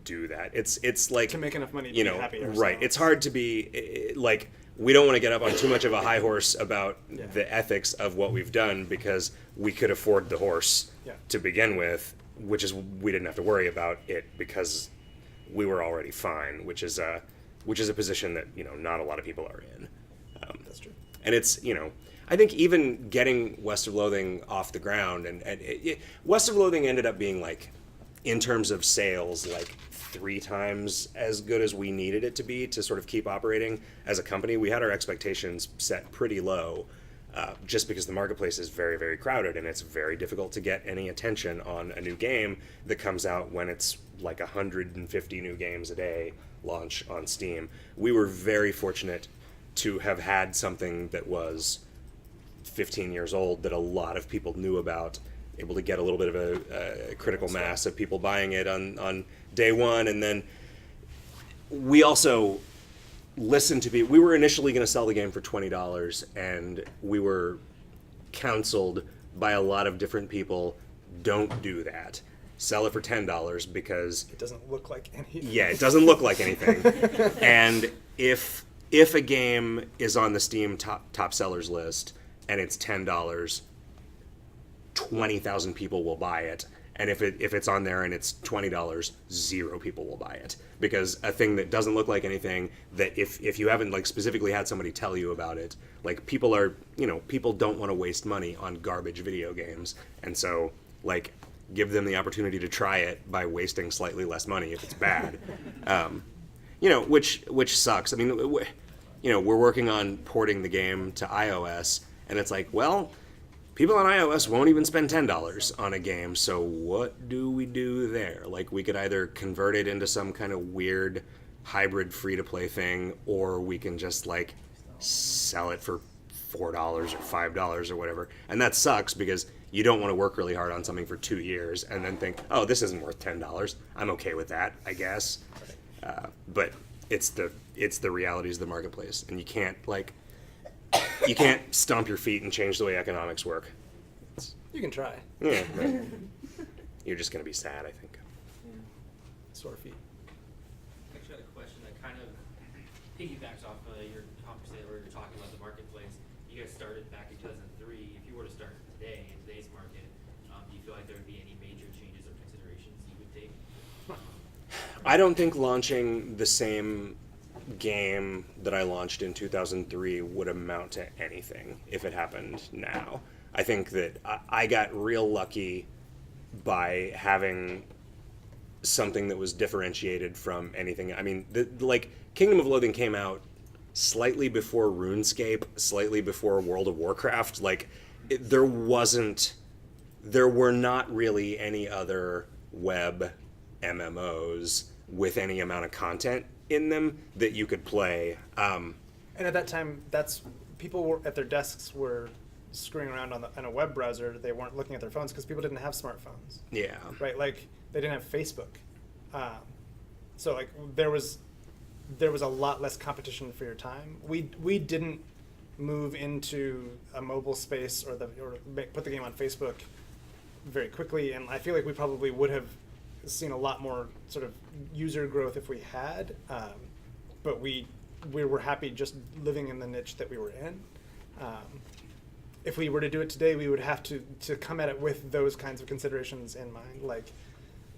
do that. It's like To make enough money to you be know, happy right. ourselves. It's hard to be like, we don't want to get up on too much of a high horse about Yeah. the ethics of what we've done, because we could afford the horse Yeah. to begin with, which is we didn't have to worry about it because we were already fine, which is a position that, you know, not a lot of people are in. That's true. And it's, you know, I think even getting West of Loathing off the ground, and West of Loathing ended up being, like, in terms of sales, like 3 times as good as we needed it to be to sort of keep operating as a company. We had our expectations set pretty low, just because the marketplace is very, very crowded, and it's very difficult to get any attention on a new game that comes out when it's like 150 new games a day launch on Steam. We were very fortunate to have had something that was 15 years old that a lot of people knew about, able to get a little bit of a critical mass of people buying it on day one. And then we also listened to people. We were initially going to sell the game for $20, and we were counseled by a lot of different people, don't do that. Sell it for $10 because It doesn't look like anything. yeah, it doesn't look like anything. And if a game is on the Steam top sellers list and it's $10, 20,000 people will buy it. And if it's on there and it's $20, 0 people will buy it. Because a thing that doesn't look like anything, that if you haven't like specifically had somebody tell you about it, like people don't want to waste money on garbage video games. And so like give them the opportunity to try it by wasting slightly less money if it's bad. Which sucks. I mean, we're working on porting the game to iOS, and it's like, well, people on iOS won't even spend $10 on a game, so what do we do there? Like, we could either convert it into some kind of weird hybrid free-to-play thing, or we can just, like, sell it for $4 or $5 or whatever. And that sucks, because you don't want to work really hard on something for 2 years and then think, oh, this isn't worth $10. I'm okay with that, I guess. But it's the realities of the marketplace, and you can't stomp your feet and change the way economics work. You can try. Yeah, right. You're just gonna be sad, I think. Sore feet. I actually had a question that kind of piggybacks off your conversation where you're talking about the marketplace. You guys started back in 2003. If you were to start today in today's market, do you feel like there would be any major changes or considerations you would take? I don't think launching the same game that I launched in 2003 would amount to anything if it happened now. I think that I got real lucky by having something that was differentiated from anything. I mean, Kingdom of Loathing came out slightly before RuneScape, slightly before World of Warcraft. There were not really any other web MMOs with any amount of content in them that you could play. And at that time, people were at their desks were screwing around on a web browser. They weren't looking at their phones because people didn't have smartphones. Yeah. Right, like they didn't have Facebook. So like there was a lot less competition for your time. We didn't move into a mobile space or put the game on Facebook very quickly, and I feel like we probably would have seen a lot more sort of user growth if we had, but we were happy just living in the niche that we were in. If we were to do it today, we would have to come at it with those kinds of considerations in mind. Like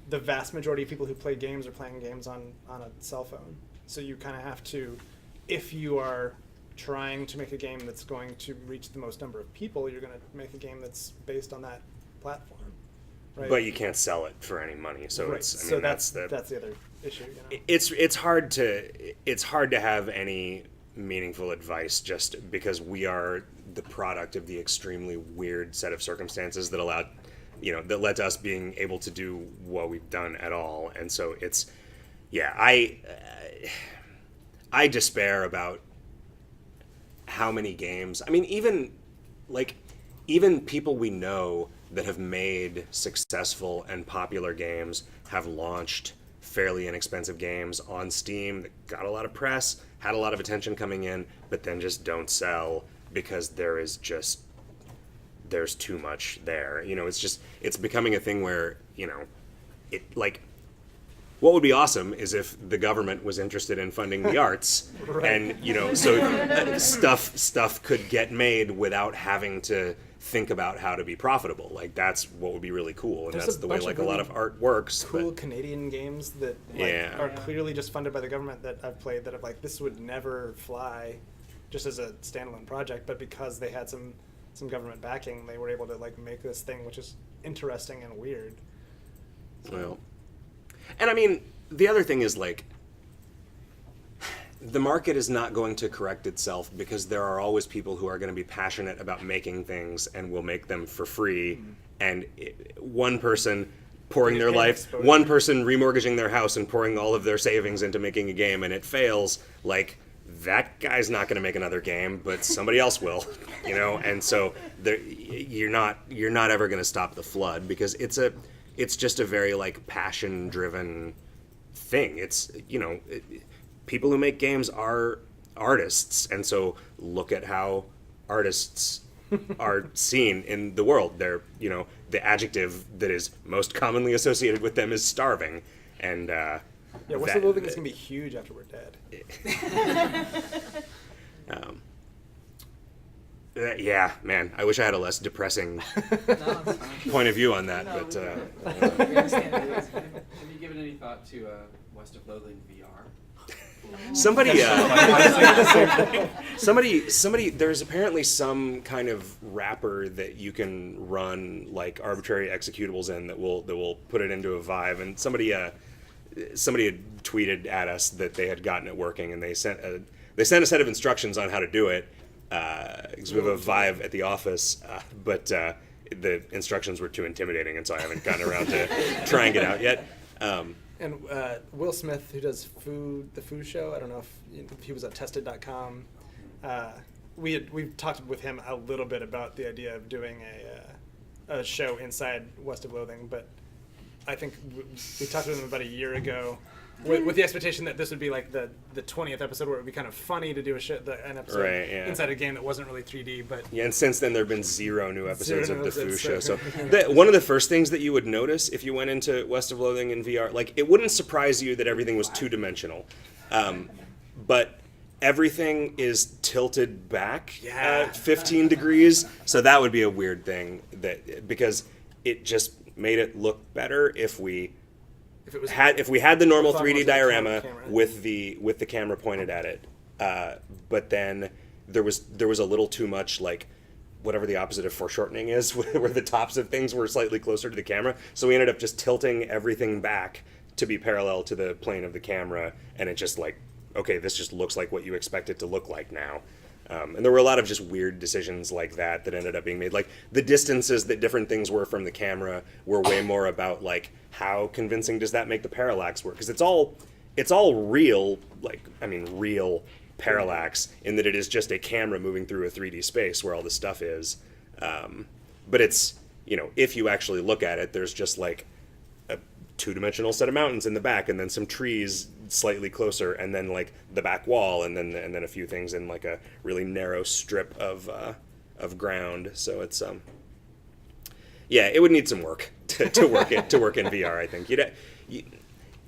the vast majority of people who play games are playing games on a cell phone. So you kind of have to, if you are trying to make a game that's going to reach the most number of people, you're going to make a game that's based on that platform. Right? But you can't sell it for any money, so Right. that's the other issue. You know? it's hard to have any meaningful advice just because we are the product of the extremely weird set of circumstances that allowed, that led to us being able to do what we've done at all. And so it's, yeah, I despair about how many games. I mean, even people we know that have made successful and popular games have launched fairly inexpensive games on Steam that got a lot of press, had a lot of attention coming in, but then just don't sell because there's too much there. It's becoming a thing where, what would be awesome is if the government was interested in funding the arts, and so stuff could get made without having to think about how to be profitable. Like, that's what would be really cool, and There's that's a the way bunch of a lot of art works. Cool But Canadian games that are clearly just funded by the government that I've played that have this would never fly just as a standalone project, but because they had some government backing, they were able to make this thing which is interesting and weird. Well, and I mean, the other thing is the market is not going to correct itself because there are always people who are going to be passionate about making things and will make them for free. And one person pouring their life, one person remortgaging their house and pouring all of their savings into making a game, and it fails, that guy's not going to make another game, but somebody else will, And so you're not ever going to stop the flood because it's just a very passion-driven thing. It's people who make games are artists, and so look at how artists are seen in the world. They're the adjective that is most commonly associated with them is starving, and West of Loathing is gonna be huge after we're dead. Yeah, man, I wish I had a less depressing point of view on that, but Have you given any thought to West of Loathing VR? somebody, there's apparently some kind of wrapper that you can run arbitrary executables in that will put it into a Vive, and somebody had tweeted at us that they had gotten it working, and they sent a set of instructions on how to do it, because we have a Vive at the office, but the instructions were too intimidating, and so I haven't gotten around to trying it out yet. And Will Smith, who does the food show, I don't know if he was at tested.com. We've talked with him a little bit about the idea of doing a show inside West of Loathing, but I think we talked with him about a year ago with the expectation that this would be the 20th episode where it would be kind of funny to do an episode inside a game that wasn't really 3D. But and since then there have been 0 new episodes of the Foo Show. So one of the first things that you would notice if you went into West of Loathing in VR, it wouldn't surprise you that everything was 2-dimensional, but everything is tilted back 15 degrees. So that would be a weird thing because it just made it look better if we had the normal 3D diorama with the camera pointed at it, but then there was a little too much whatever the opposite of foreshortening is, where the tops of things were slightly closer to the camera. So we ended up just tilting everything back to be parallel to the plane of the camera, and it just okay, this just looks like what you expect it to look like now. And there were a lot of just weird decisions like that ended up being made. The distances that different things were from the camera were way more about how convincing does that make the parallax work? Because it's all real, real parallax in that it is just a camera moving through a 3D space where all this stuff is. But it's, if you actually look at it, there's just a 2-dimensional set of mountains in the back, and then some trees slightly closer, and then the back wall, and then a few things in a really narrow strip of ground. So it's it would need some work to work in VR. I think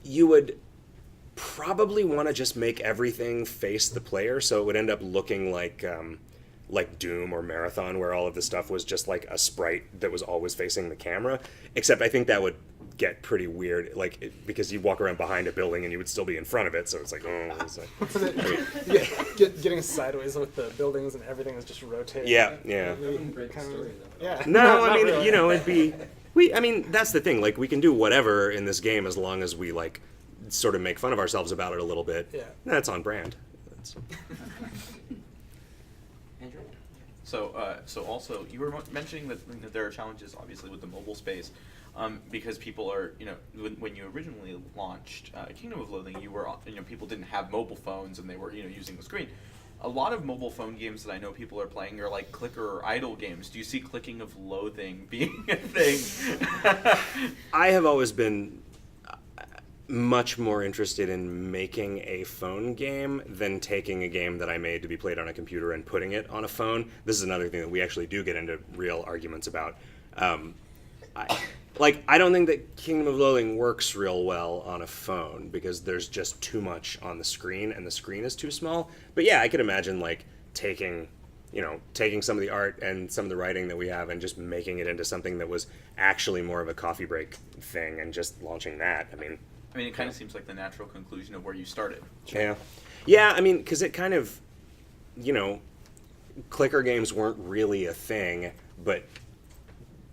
you would probably want to just make everything face the player, so it would end up looking like Doom or Marathon, where all of the stuff was just a sprite that was always facing the camera. Except I think that would get pretty weird, because you walk around behind a building and you would still be in front of it, so it's getting sideways with the buildings and everything is just rotating. Yeah. No, I mean, it'd be that's the thing. We can do whatever in this game as long as we sort of make fun of ourselves about it a little bit. Yeah. That's on brand. Andrew? So also, you were mentioning that there are challenges, obviously, with the mobile space, because people are, when you originally launched Kingdom of Loathing, people didn't have mobile phones and they were, using the screen. A lot of mobile phone games that I know people are playing are like clicker or idle games. Do you see clicking of loathing being a thing? I have always been much more interested in making a phone game than taking a game that I made to be played on a computer and putting it on a phone. This is another thing that we actually do get into real arguments about. I don't think that Kingdom of Loathing works real well on a phone because there's just too much on the screen and the screen is too small. But yeah, I could imagine taking some of the art and some of the writing that we have and just making it into something that was actually more of a coffee break thing and just launching that. I mean, it kind of seems like the natural conclusion of where you started. Yeah. Yeah, I mean, because it kind of, clicker games weren't really a thing, but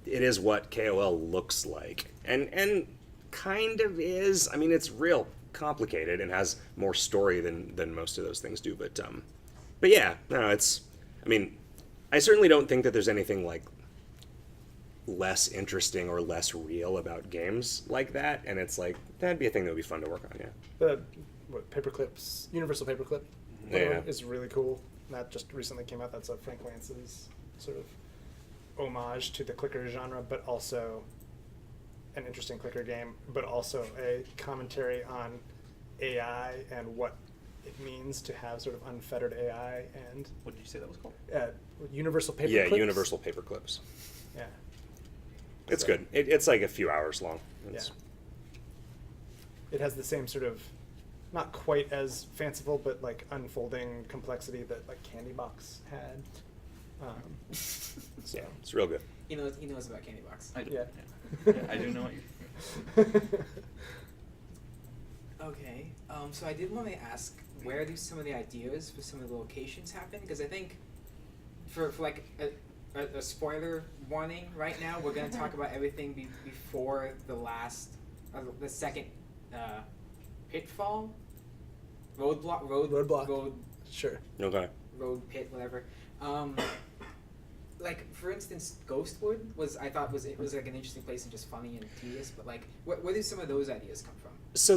it is what KOL looks like. And kind of is. I mean, it's real complicated and has more story than most of those things do. But yeah, no, I certainly don't think that there's anything less interesting or less real about games like that, and it's that'd be a thing that would be fun to work on. Yeah. The paperclips, Universal Paperclip, Yeah. is really cool. That just recently came out. That's a Frank Lance's sort of homage to the clicker genre, but also an interesting clicker game, but also a commentary on AI and what it means to have sort of unfettered AI. And What did you say that was called? Universal Paperclips. Yeah, Universal Paperclips. Yeah. It's good. It's a few hours long. Yeah. It has the same sort of, not quite as fanciful, but unfolding complexity that Candy Box had. So Yeah, it's real good. He knows about Candy Box. I do. Yeah. Yeah, I do know what you're. Okay, so I did want to ask, where do some of the ideas for some of the locations happen? Because I think, for a spoiler warning right now, we're going to talk about everything before the second pitfall, road, Sure. Okay. road pit, whatever. For instance, Ghostwood was an interesting place and just funny and tedious, but where did some of those ideas come from? So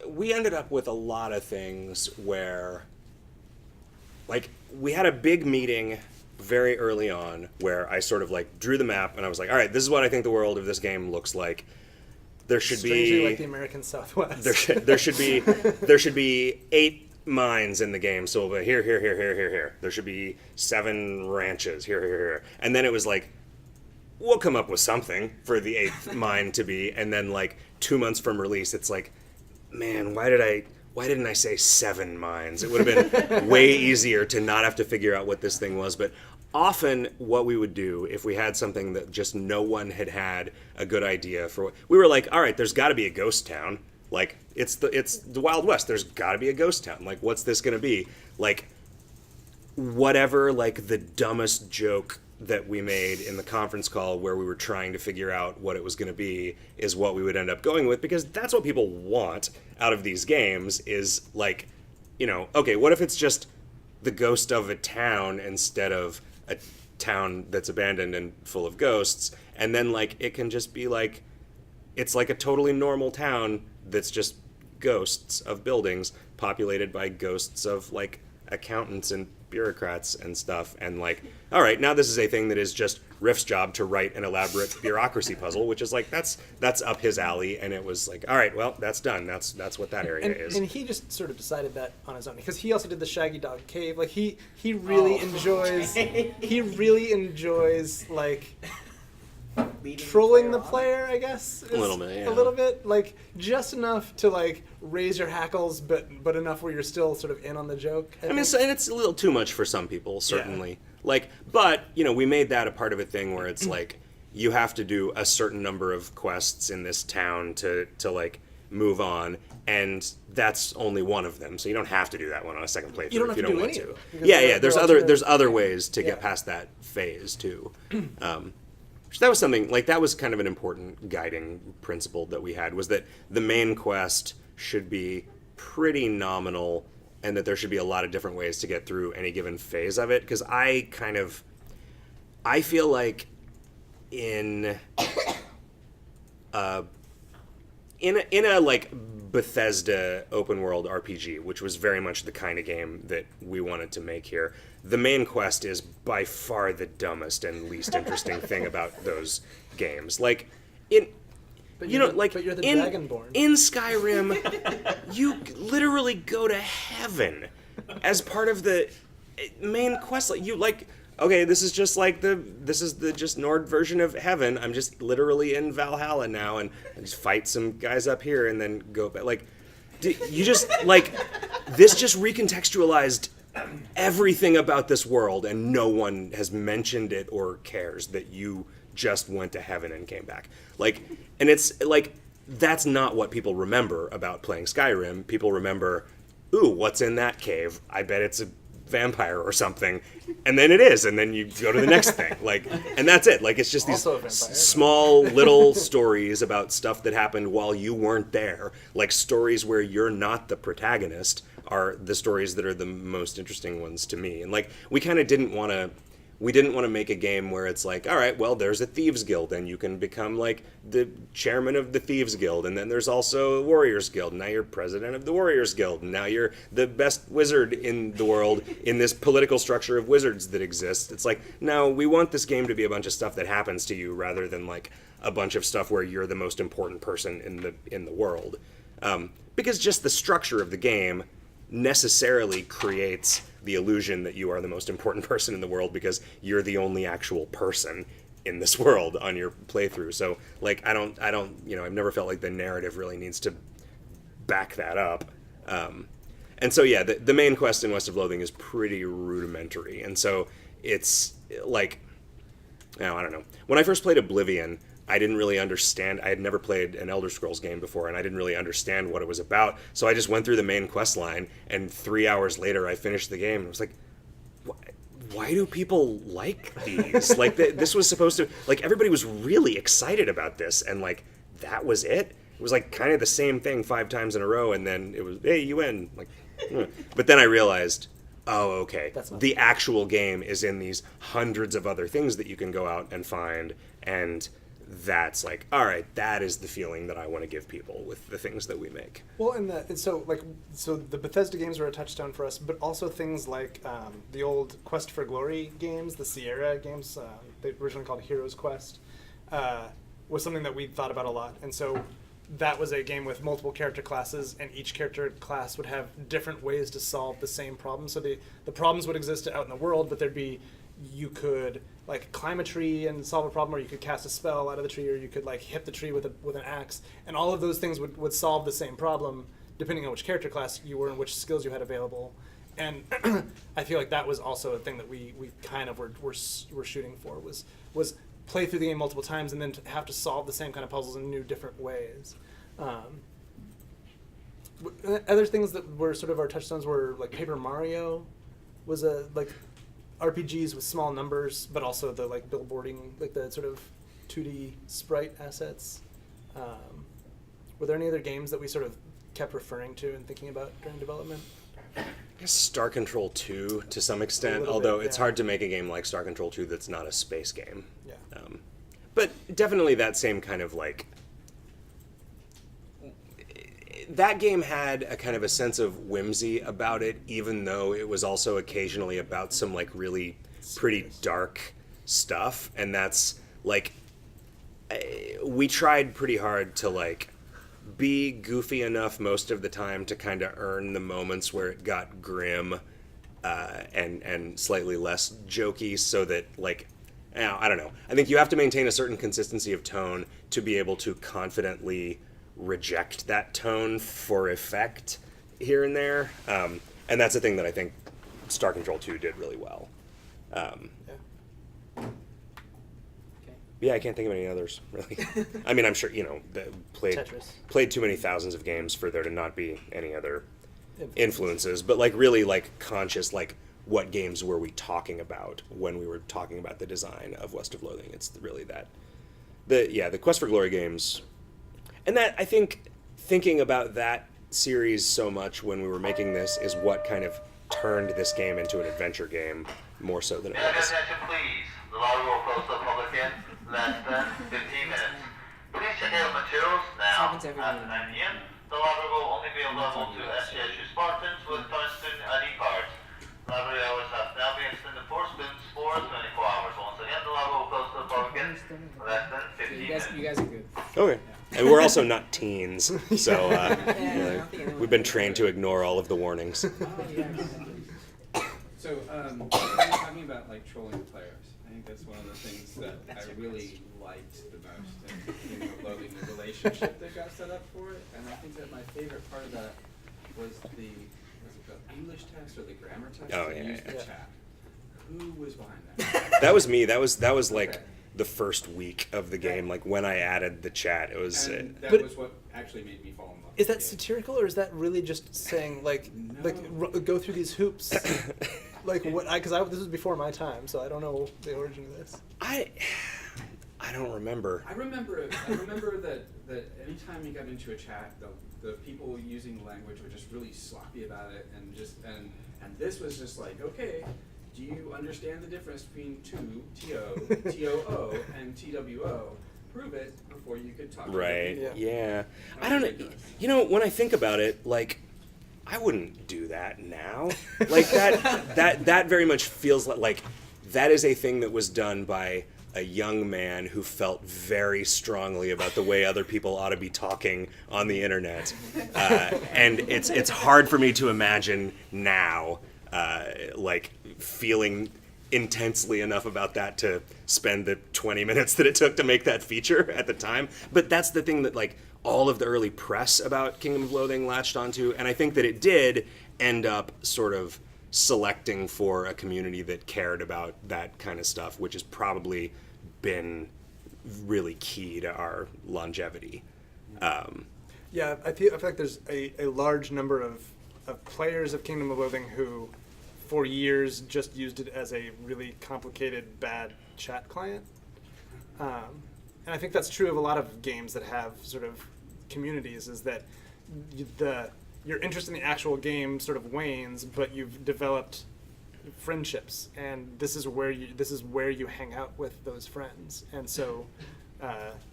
we ended up with a lot of things where, we had a big meeting very early on where I sort of drew the map and I was like, all right, this is what I think the world of this game looks like. There should Strangely be like the American Southwest. there should be 8 mines in the game. So here. There should be 7 ranches here. And then it was we'll come up with something for the 8th mine to be. And then 2 months from release, it's man, why didn't I say 7 mines? It would have been way easier to not have to figure out what this thing was. But often what we would do if we had something that just no one had a good idea for, we were all right, there's got to be a ghost town. It's the Wild West. There's got to be a ghost town. What's this going to be? Whatever, the dumbest joke that we made in the conference call where we were trying to figure out what it was going to be is what we would end up going with, because that's what people want out of these games is okay, what if it's just the ghost of a town instead of a town that's abandoned and full of ghosts, and then it can just be it's a totally normal town that's just ghosts of buildings populated by ghosts of accountants and bureaucrats and stuff, and all right, now this is a thing that is just Riff's job to write an elaborate bureaucracy puzzle, which is that's up his alley, and it was all right, well, that's done. That's what that area is. And he just sort of decided that on his own because he also did the Shaggy Dog Cave. He really enjoys trolling the player, I guess. A little bit, yeah. A little bit, just enough to raise your hackles, but enough where you're still sort of in on the joke. I mean, and it's a little too much for some people, certainly. Yeah. But we made that a part of a thing where it's you have to do a certain number of quests in this town to move on, and that's only one of them. So you don't have to do that one on a second playthrough. You don't have if you to don't do want any to. of them, Yeah. There's other alternate- ways to get past that phase too. So that was something that was kind of an important guiding principle that we had, was that the main quest should be pretty nominal and that there should be a lot of different ways to get through any given phase of it, because I kind of I feel like in a like Bethesda open world RPG, which was very much the kind of game that we wanted to make here, the main quest is by far the dumbest and least interesting thing about those games. Like But you you're know, the- like but you're the in Dragonborn. in Skyrim, you literally go to heaven as part of the main quest. Like you like, okay, this is the just Nord version of heaven. I'm just literally in Valhalla now, and I just fight some guys up here, and then go back. Like, you just like this just recontextualized everything about this world, and no one has mentioned it or cares that you just went to heaven and came back. Like, and it's like that's not what people remember about playing Skyrim. People remember, ooh, what's in that cave? I bet it's a vampire or something. And then it is, and then you go to the next thing. Like, and that's it. Like, it's just these Also a vampire. small little stories about stuff that happened while you weren't there. Like stories where you're not the protagonist are the stories that are the most interesting ones to me. And like, we kind of didn't want to make a game where it's like, all right, well, there's a Thieves Guild, and you can become like the chairman of the Thieves Guild, and then there's also a Warriors Guild, and now you're president of the Warriors Guild, and now you're the best wizard in the world in this political structure of wizards that exists. It's like, no, we want this game to be a bunch of stuff that happens to you rather than like a bunch of stuff where you're the most important person in the world. Because just the structure of the game necessarily creates the illusion that you are the most important person in the world because you're the only actual person in this world on your playthrough. So like I don't I've never felt like the narrative really needs to back that up. And so yeah, the main quest in West of Loathing is pretty rudimentary. And so it's like, I don't know. When I first played Oblivion, I didn't really understand. I had never played an Elder Scrolls game before, and I didn't really understand what it was about. So I just went through the main quest line, and 3 hours later, I finished the game, and I was like, why do people like these? Like, this was supposed to... Like, everybody was really excited about this, and, like, that was it? It was, like, kind of the same thing 5 times in a row, and then it was, hey, you win. Like, But then I realized, oh, okay, the actual game is in these hundreds of other things that you can go out and find, and... that's like, all right, that is the feeling that I want to give people with the things that we make. Well, and so the Bethesda games were a touchstone for us, but also things like the old Quest for Glory games, the Sierra games, they originally called Heroes Quest, was something that we thought about a lot. And so that was a game with multiple character classes, and each character class would have different ways to solve the same problem. So the problems would exist out in the world, but you could like climb a tree and solve a problem, or you could cast a spell out of the tree, or you could like hit the tree with an axe, and all of those things would solve the same problem depending on which character class you were and which skills you had available. And I feel like that was also a thing that we kind of were shooting for was play through the game multiple times and then to have to solve the same kind of puzzles in new different ways. Other things that were sort of our touchstones were like Paper Mario was a like RPGs with small numbers, but also the like billboarding, like the sort of 2D sprite assets. Were there any other games that we sort of kept referring to and thinking about during development? I guess Star Control 2 to some extent, little although bit, it's yeah. hard to make a game like Star Control 2 that's not a space game. Yeah. But definitely that same kind of like... That game had a kind of a sense of whimsy about it, even though it was also occasionally about some like really pretty dark stuff. And that's like... we tried pretty hard to like be goofy enough most of the time to kind of earn the moments where it got grim and slightly less jokey, so that like, I don't know. I think you have to maintain a certain consistency of tone to be able to confidently reject that tone for effect here and there. And that's a thing that I think Star Control 2 did really well. Yeah, I can't think of any others, really. I mean, I'm sure, played too many thousands of games for there to not be any other influences. But, like, really, like, conscious, like, what games were we talking about when we were talking about the design of West of Loathing? It's really that. The Quest for Glory games. And that, I think, thinking about that series so much when we were making this is what kind of turned this game into an adventure game more so than it was. Attention, please. The lobby will close to the public in less than 15 minutes. Please check out materials now. Happens every After 9 p.m., the lobby will only be available to SCSU Spartans with current student ID cards. Library hours have now been extended for students for 24 hours. Once again, the lobby will close to the public in less than 15 minutes. You guys are good. Okay. And we're also not teens, so Yeah, I don't think anyone- we've been trained to ignore all of the warnings. So, when you're talking about like trolling players, I think that's one of the things that I really liked the most in Kingdom of Loathing, the relationship that got set up for it. And I think that my favorite part of that was the English test or the grammar test Oh, that yeah, used yeah. the chat. Who was behind that? That was me. That was like Okay. the first week of the game. Like when I added the chat, it was. And that But- was what actually made me fall in love Is with that the game. satirical, or is that really just saying like go through these hoops? Like what? Because this was before my time, so I don't know the origin of this. I don't remember. I remember that anytime you got into a chat, the people using the language were just really sloppy about it, and this was just like, okay, do you understand the difference between TOO, and TWO? Prove it before you could talk. to other Right. people. Yeah. That I don't know. was ridiculous. You know, when I think about it, like, I wouldn't do that now. Like that very much feels like that is a thing that was done by a young man who felt very strongly about the way other people ought to be talking on the internet, and it's hard for me to imagine now, like feeling intensely enough about that to spend the 20 minutes that it took to make that feature at the time. But that's the thing that like all of the early press about Kingdom of Loathing latched onto, and I think that it did end up sort of selecting for a community that cared about that kind of stuff, which has probably been really key to our longevity. Yeah, I feel like there's a large number of players of Kingdom of Loathing who, for years, just used it as a really complicated, bad chat client. And I think that's true of a lot of games that have sort of communities, is that your interest in the actual game sort of wanes, but you've developed friendships, and this is where you hang out with those friends, and so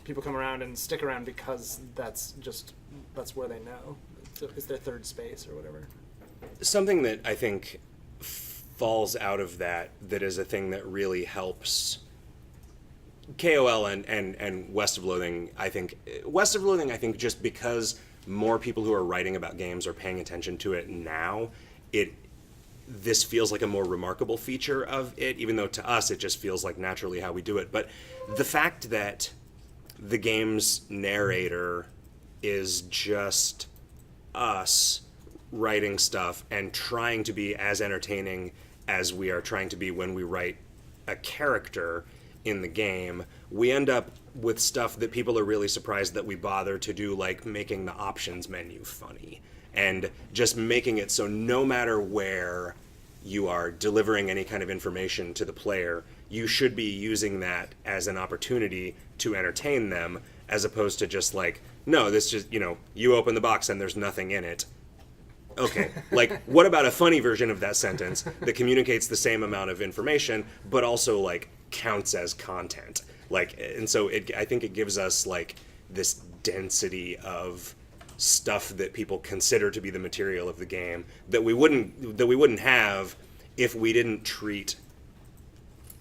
people come around and stick around because that's where they know. It's their third space or whatever. Something that I think falls out of that is a thing that really helps KOL and West of Loathing. I think West of Loathing, just because more people who are writing about games are paying attention to it now, this feels like a more remarkable feature of it, even though to us it just feels like naturally how we do it. But the fact that the game's narrator is just us writing stuff and trying to be as entertaining as we are trying to be when we write a character in the game, we end up with stuff that people are really surprised that we bother to do, like making the options menu funny and just making it so no matter where you are delivering any kind of information to the player, you should be using that as an opportunity to entertain them, as opposed to just like, no, this just, you open the box and there's nothing in it. Okay, like, what about a funny version of that sentence that communicates the same amount of information, but also, like, counts as content? Like, and so I think it gives us, like, this density of stuff that people consider to be the material of the game that we wouldn't have if we didn't treat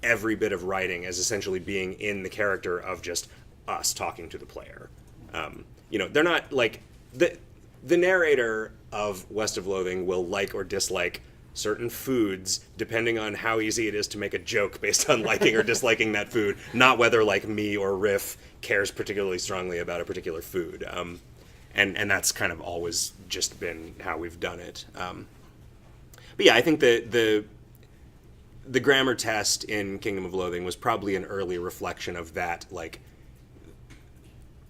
every bit of writing as essentially being in the character of just us talking to the player. They're not, like, the narrator of West of Loathing will like or dislike certain foods depending on how easy it is to make a joke based on liking or disliking that food, not whether, like, me or Riff cares particularly strongly about a particular food. And that's kind of always just been how we've done it. But yeah, I think the grammar test in Kingdom of Loathing was probably an early reflection of that. Like,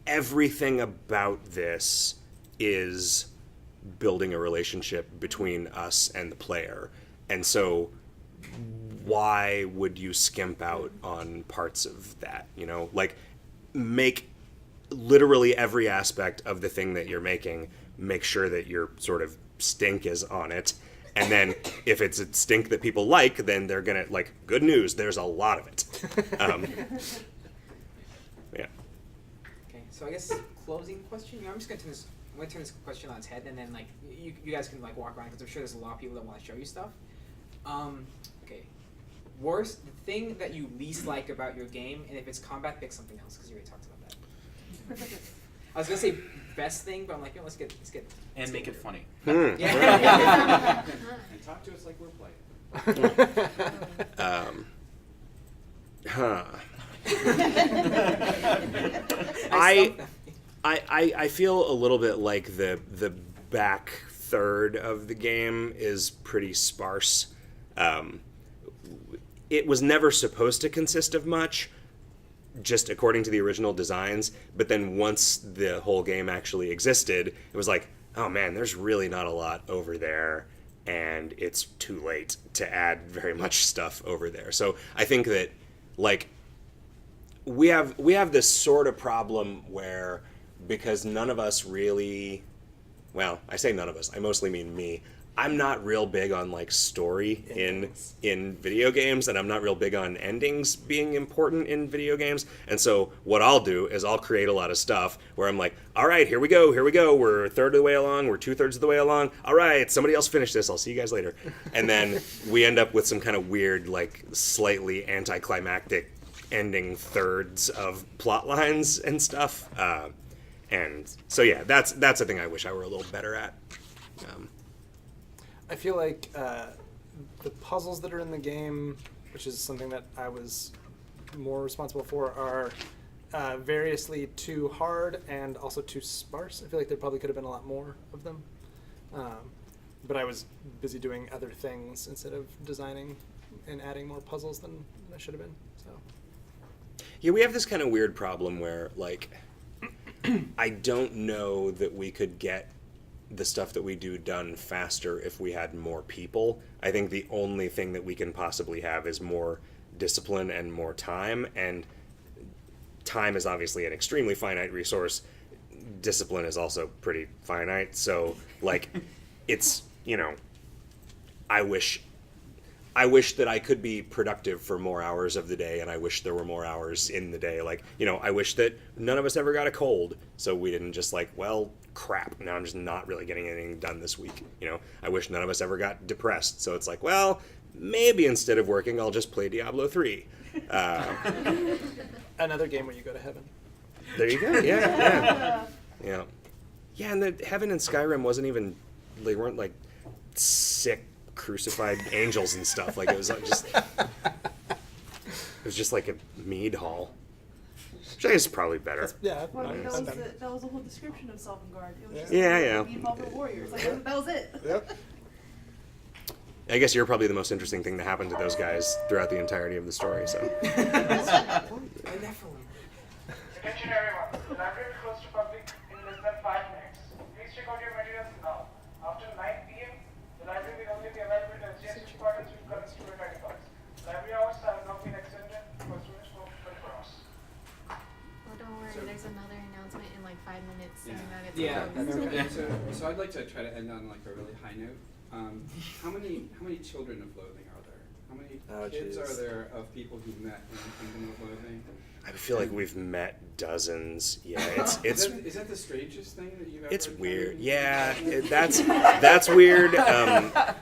everything about this is building a relationship between us and the player. And so why would you skimp out on parts of that? Like, make literally every aspect of the thing that you're making, make sure that your sort of stink is on it, And then if it's a stink that people like, then they're gonna like, good news, there's a lot of it. Yeah. Okay, so I guess closing question. I'm just gonna turn this question on its head, and then like you guys can like walk around because I'm sure there's a lot of people that want to show you stuff. Okay. Worst the thing that you least like about your game, and if it's combat, pick something else because you already talked about that. I was gonna say best thing, but I'm like, let's get. And make it funny. Yeah. And talk to us like we're playing. I feel a little bit like the back third of the game is pretty sparse. It was never supposed to consist of much, just according to the original designs, but then once the whole game actually existed, it was like, oh man, there's really not a lot over there, and it's too late to add very much stuff over there. So I think that, like, we have this sort of problem where, because none of us really, well, I say none of us, I mostly mean me, I'm not real big on like story in video games, and I'm not real big on endings being important in video games. And so what I'll do is I'll create a lot of stuff where I'm like, all right, here we go, we're a third of the way along, we're 2/3 of the way along, all right, somebody else finish this, I'll see you guys later. And then we end up with some kind of weird, like slightly anticlimactic ending thirds of plot lines and stuff. And so yeah, that's a thing I wish I were a little better at. I feel like the puzzles that are in the game, which is something that I was more responsible for, are variously too hard and also too sparse. I feel like there probably could have been a lot more of them. But I was busy doing other things instead of designing and adding more puzzles than I should have been. So yeah, we have this kind of weird problem where, like, I don't know that we could get the stuff that we do done faster if we had more people. I think the only thing that we can possibly have is more discipline and more time, and time is obviously an extremely finite resource. Discipline is also pretty finite, so like it's, you know, I wish that I could be productive for more hours of the day, and I wish there were more hours in the day. Like, you know, I wish that none of us ever got a cold, so we didn't just like, well, crap, now I'm just not really getting anything done this week. You know, I wish none of us ever got depressed, so it's like, well, maybe instead of working, I'll just play Diablo 3. another game where you go to heaven. There you go, yeah. Yeah, and the heaven in Skyrim wasn't even, they weren't like sick crucified angels and stuff. Like, it was just like a mead hall, which I guess is probably better. Well, that was the whole description of Sovngarde. It was just Yeah. meanwhile for warriors. Like, that was it. Yep. I guess you're probably the most interesting thing to happen to those guys throughout the entirety of the story. So. Attention everyone, the library will close to public in less than 5 minutes. Please check out your materials now. After 9 p.m., the library will only be available to adjacent students with current student ID cards. Library hours have not been extended for students for 24 hours. Well, don't worry, there's another announcement in like 5 minutes saying that it's closed. So I'd like to try to end on like a really high note. How many children of Loathing are there? How many kids are there of people who met in the Kingdom of Loathing? I feel like we've met dozens. Yeah, it's Is that the strangest thing that you've ever? It's weird. Yeah, that's weird. I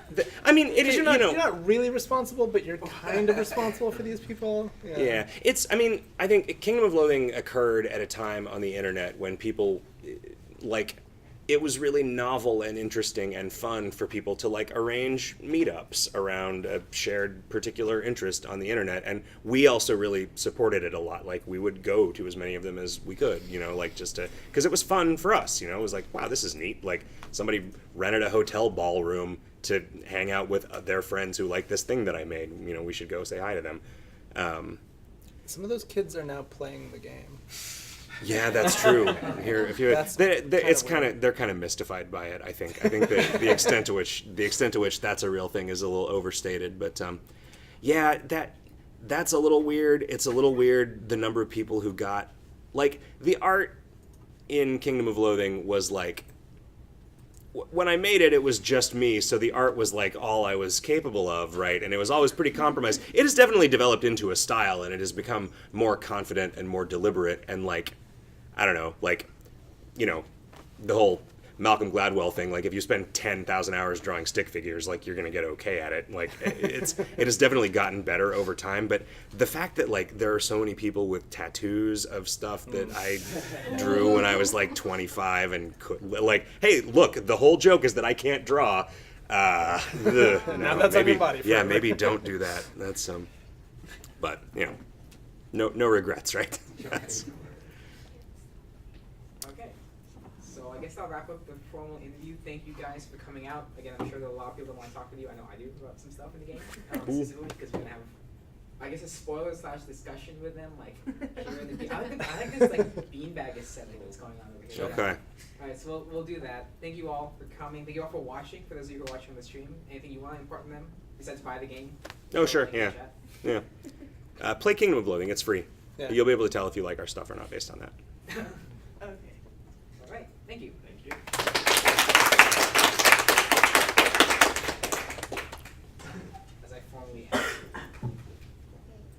mean, it is. You're not, you know, you're not really responsible, but you're kind of responsible for these people. Yeah, it's. I mean, I think Kingdom of Loathing occurred at a time on the internet when people, like, it was really novel and interesting and fun for people to like arrange meetups around a shared particular interest on the internet, and we also really supported it a lot. Like, we would go to as many of them as we could, you know, like just to, because it was fun for us, you know. It was like, wow, this is neat. Like, somebody rented a hotel ballroom to hang out with their friends who like this thing that I made. You know, we should go say hi to them. Some of those kids are now playing the game. Yeah, that's true. Here, if you, they're kind of mystified by it. I think the extent to which that's a real thing is a little overstated. But yeah, that's a little weird. It's a little weird the number of people who got, like, the art in Kingdom of Loathing was like when I made it, it was just me, so the art was like all I was capable of, right? And it was always pretty compromised. It has definitely developed into a style, and it has become more confident and more deliberate, and like, I don't know, like, you know, the whole Malcolm Gladwell thing, like if you spend 10,000 hours drawing stick figures, like you're gonna get okay at it. Like it has definitely gotten better over time. But the fact that like there are so many people with tattoos of stuff that I drew when I was like 25 and like, hey, look, the whole joke is that I can't draw. Now that's on maybe, your body yeah, forever. maybe don't do that. That's but you know, no regrets, right? That's, Okay. So I guess I'll wrap up the formal interview. Thank you guys for coming out. Again, I'm sure there are a lot of people that want to talk with you. I know I do about some stuff in the game. Specifically because we're gonna have, I guess, a spoiler / discussion with them. Like, here in the I like this like beanbag aesthetic that's going on over here. okay. All right, so we'll do that. Thank you all for coming. Thank you all for watching. For those of you who are watching on the stream, anything you want to impart on them besides buy the game? Oh, sure, In the yeah. chat? Yeah. Play Kingdom of Loathing. It's free. Yeah. You'll be able to tell if you like our stuff or not based on that. Okay. All right. Thank you. Thank you. As I formally.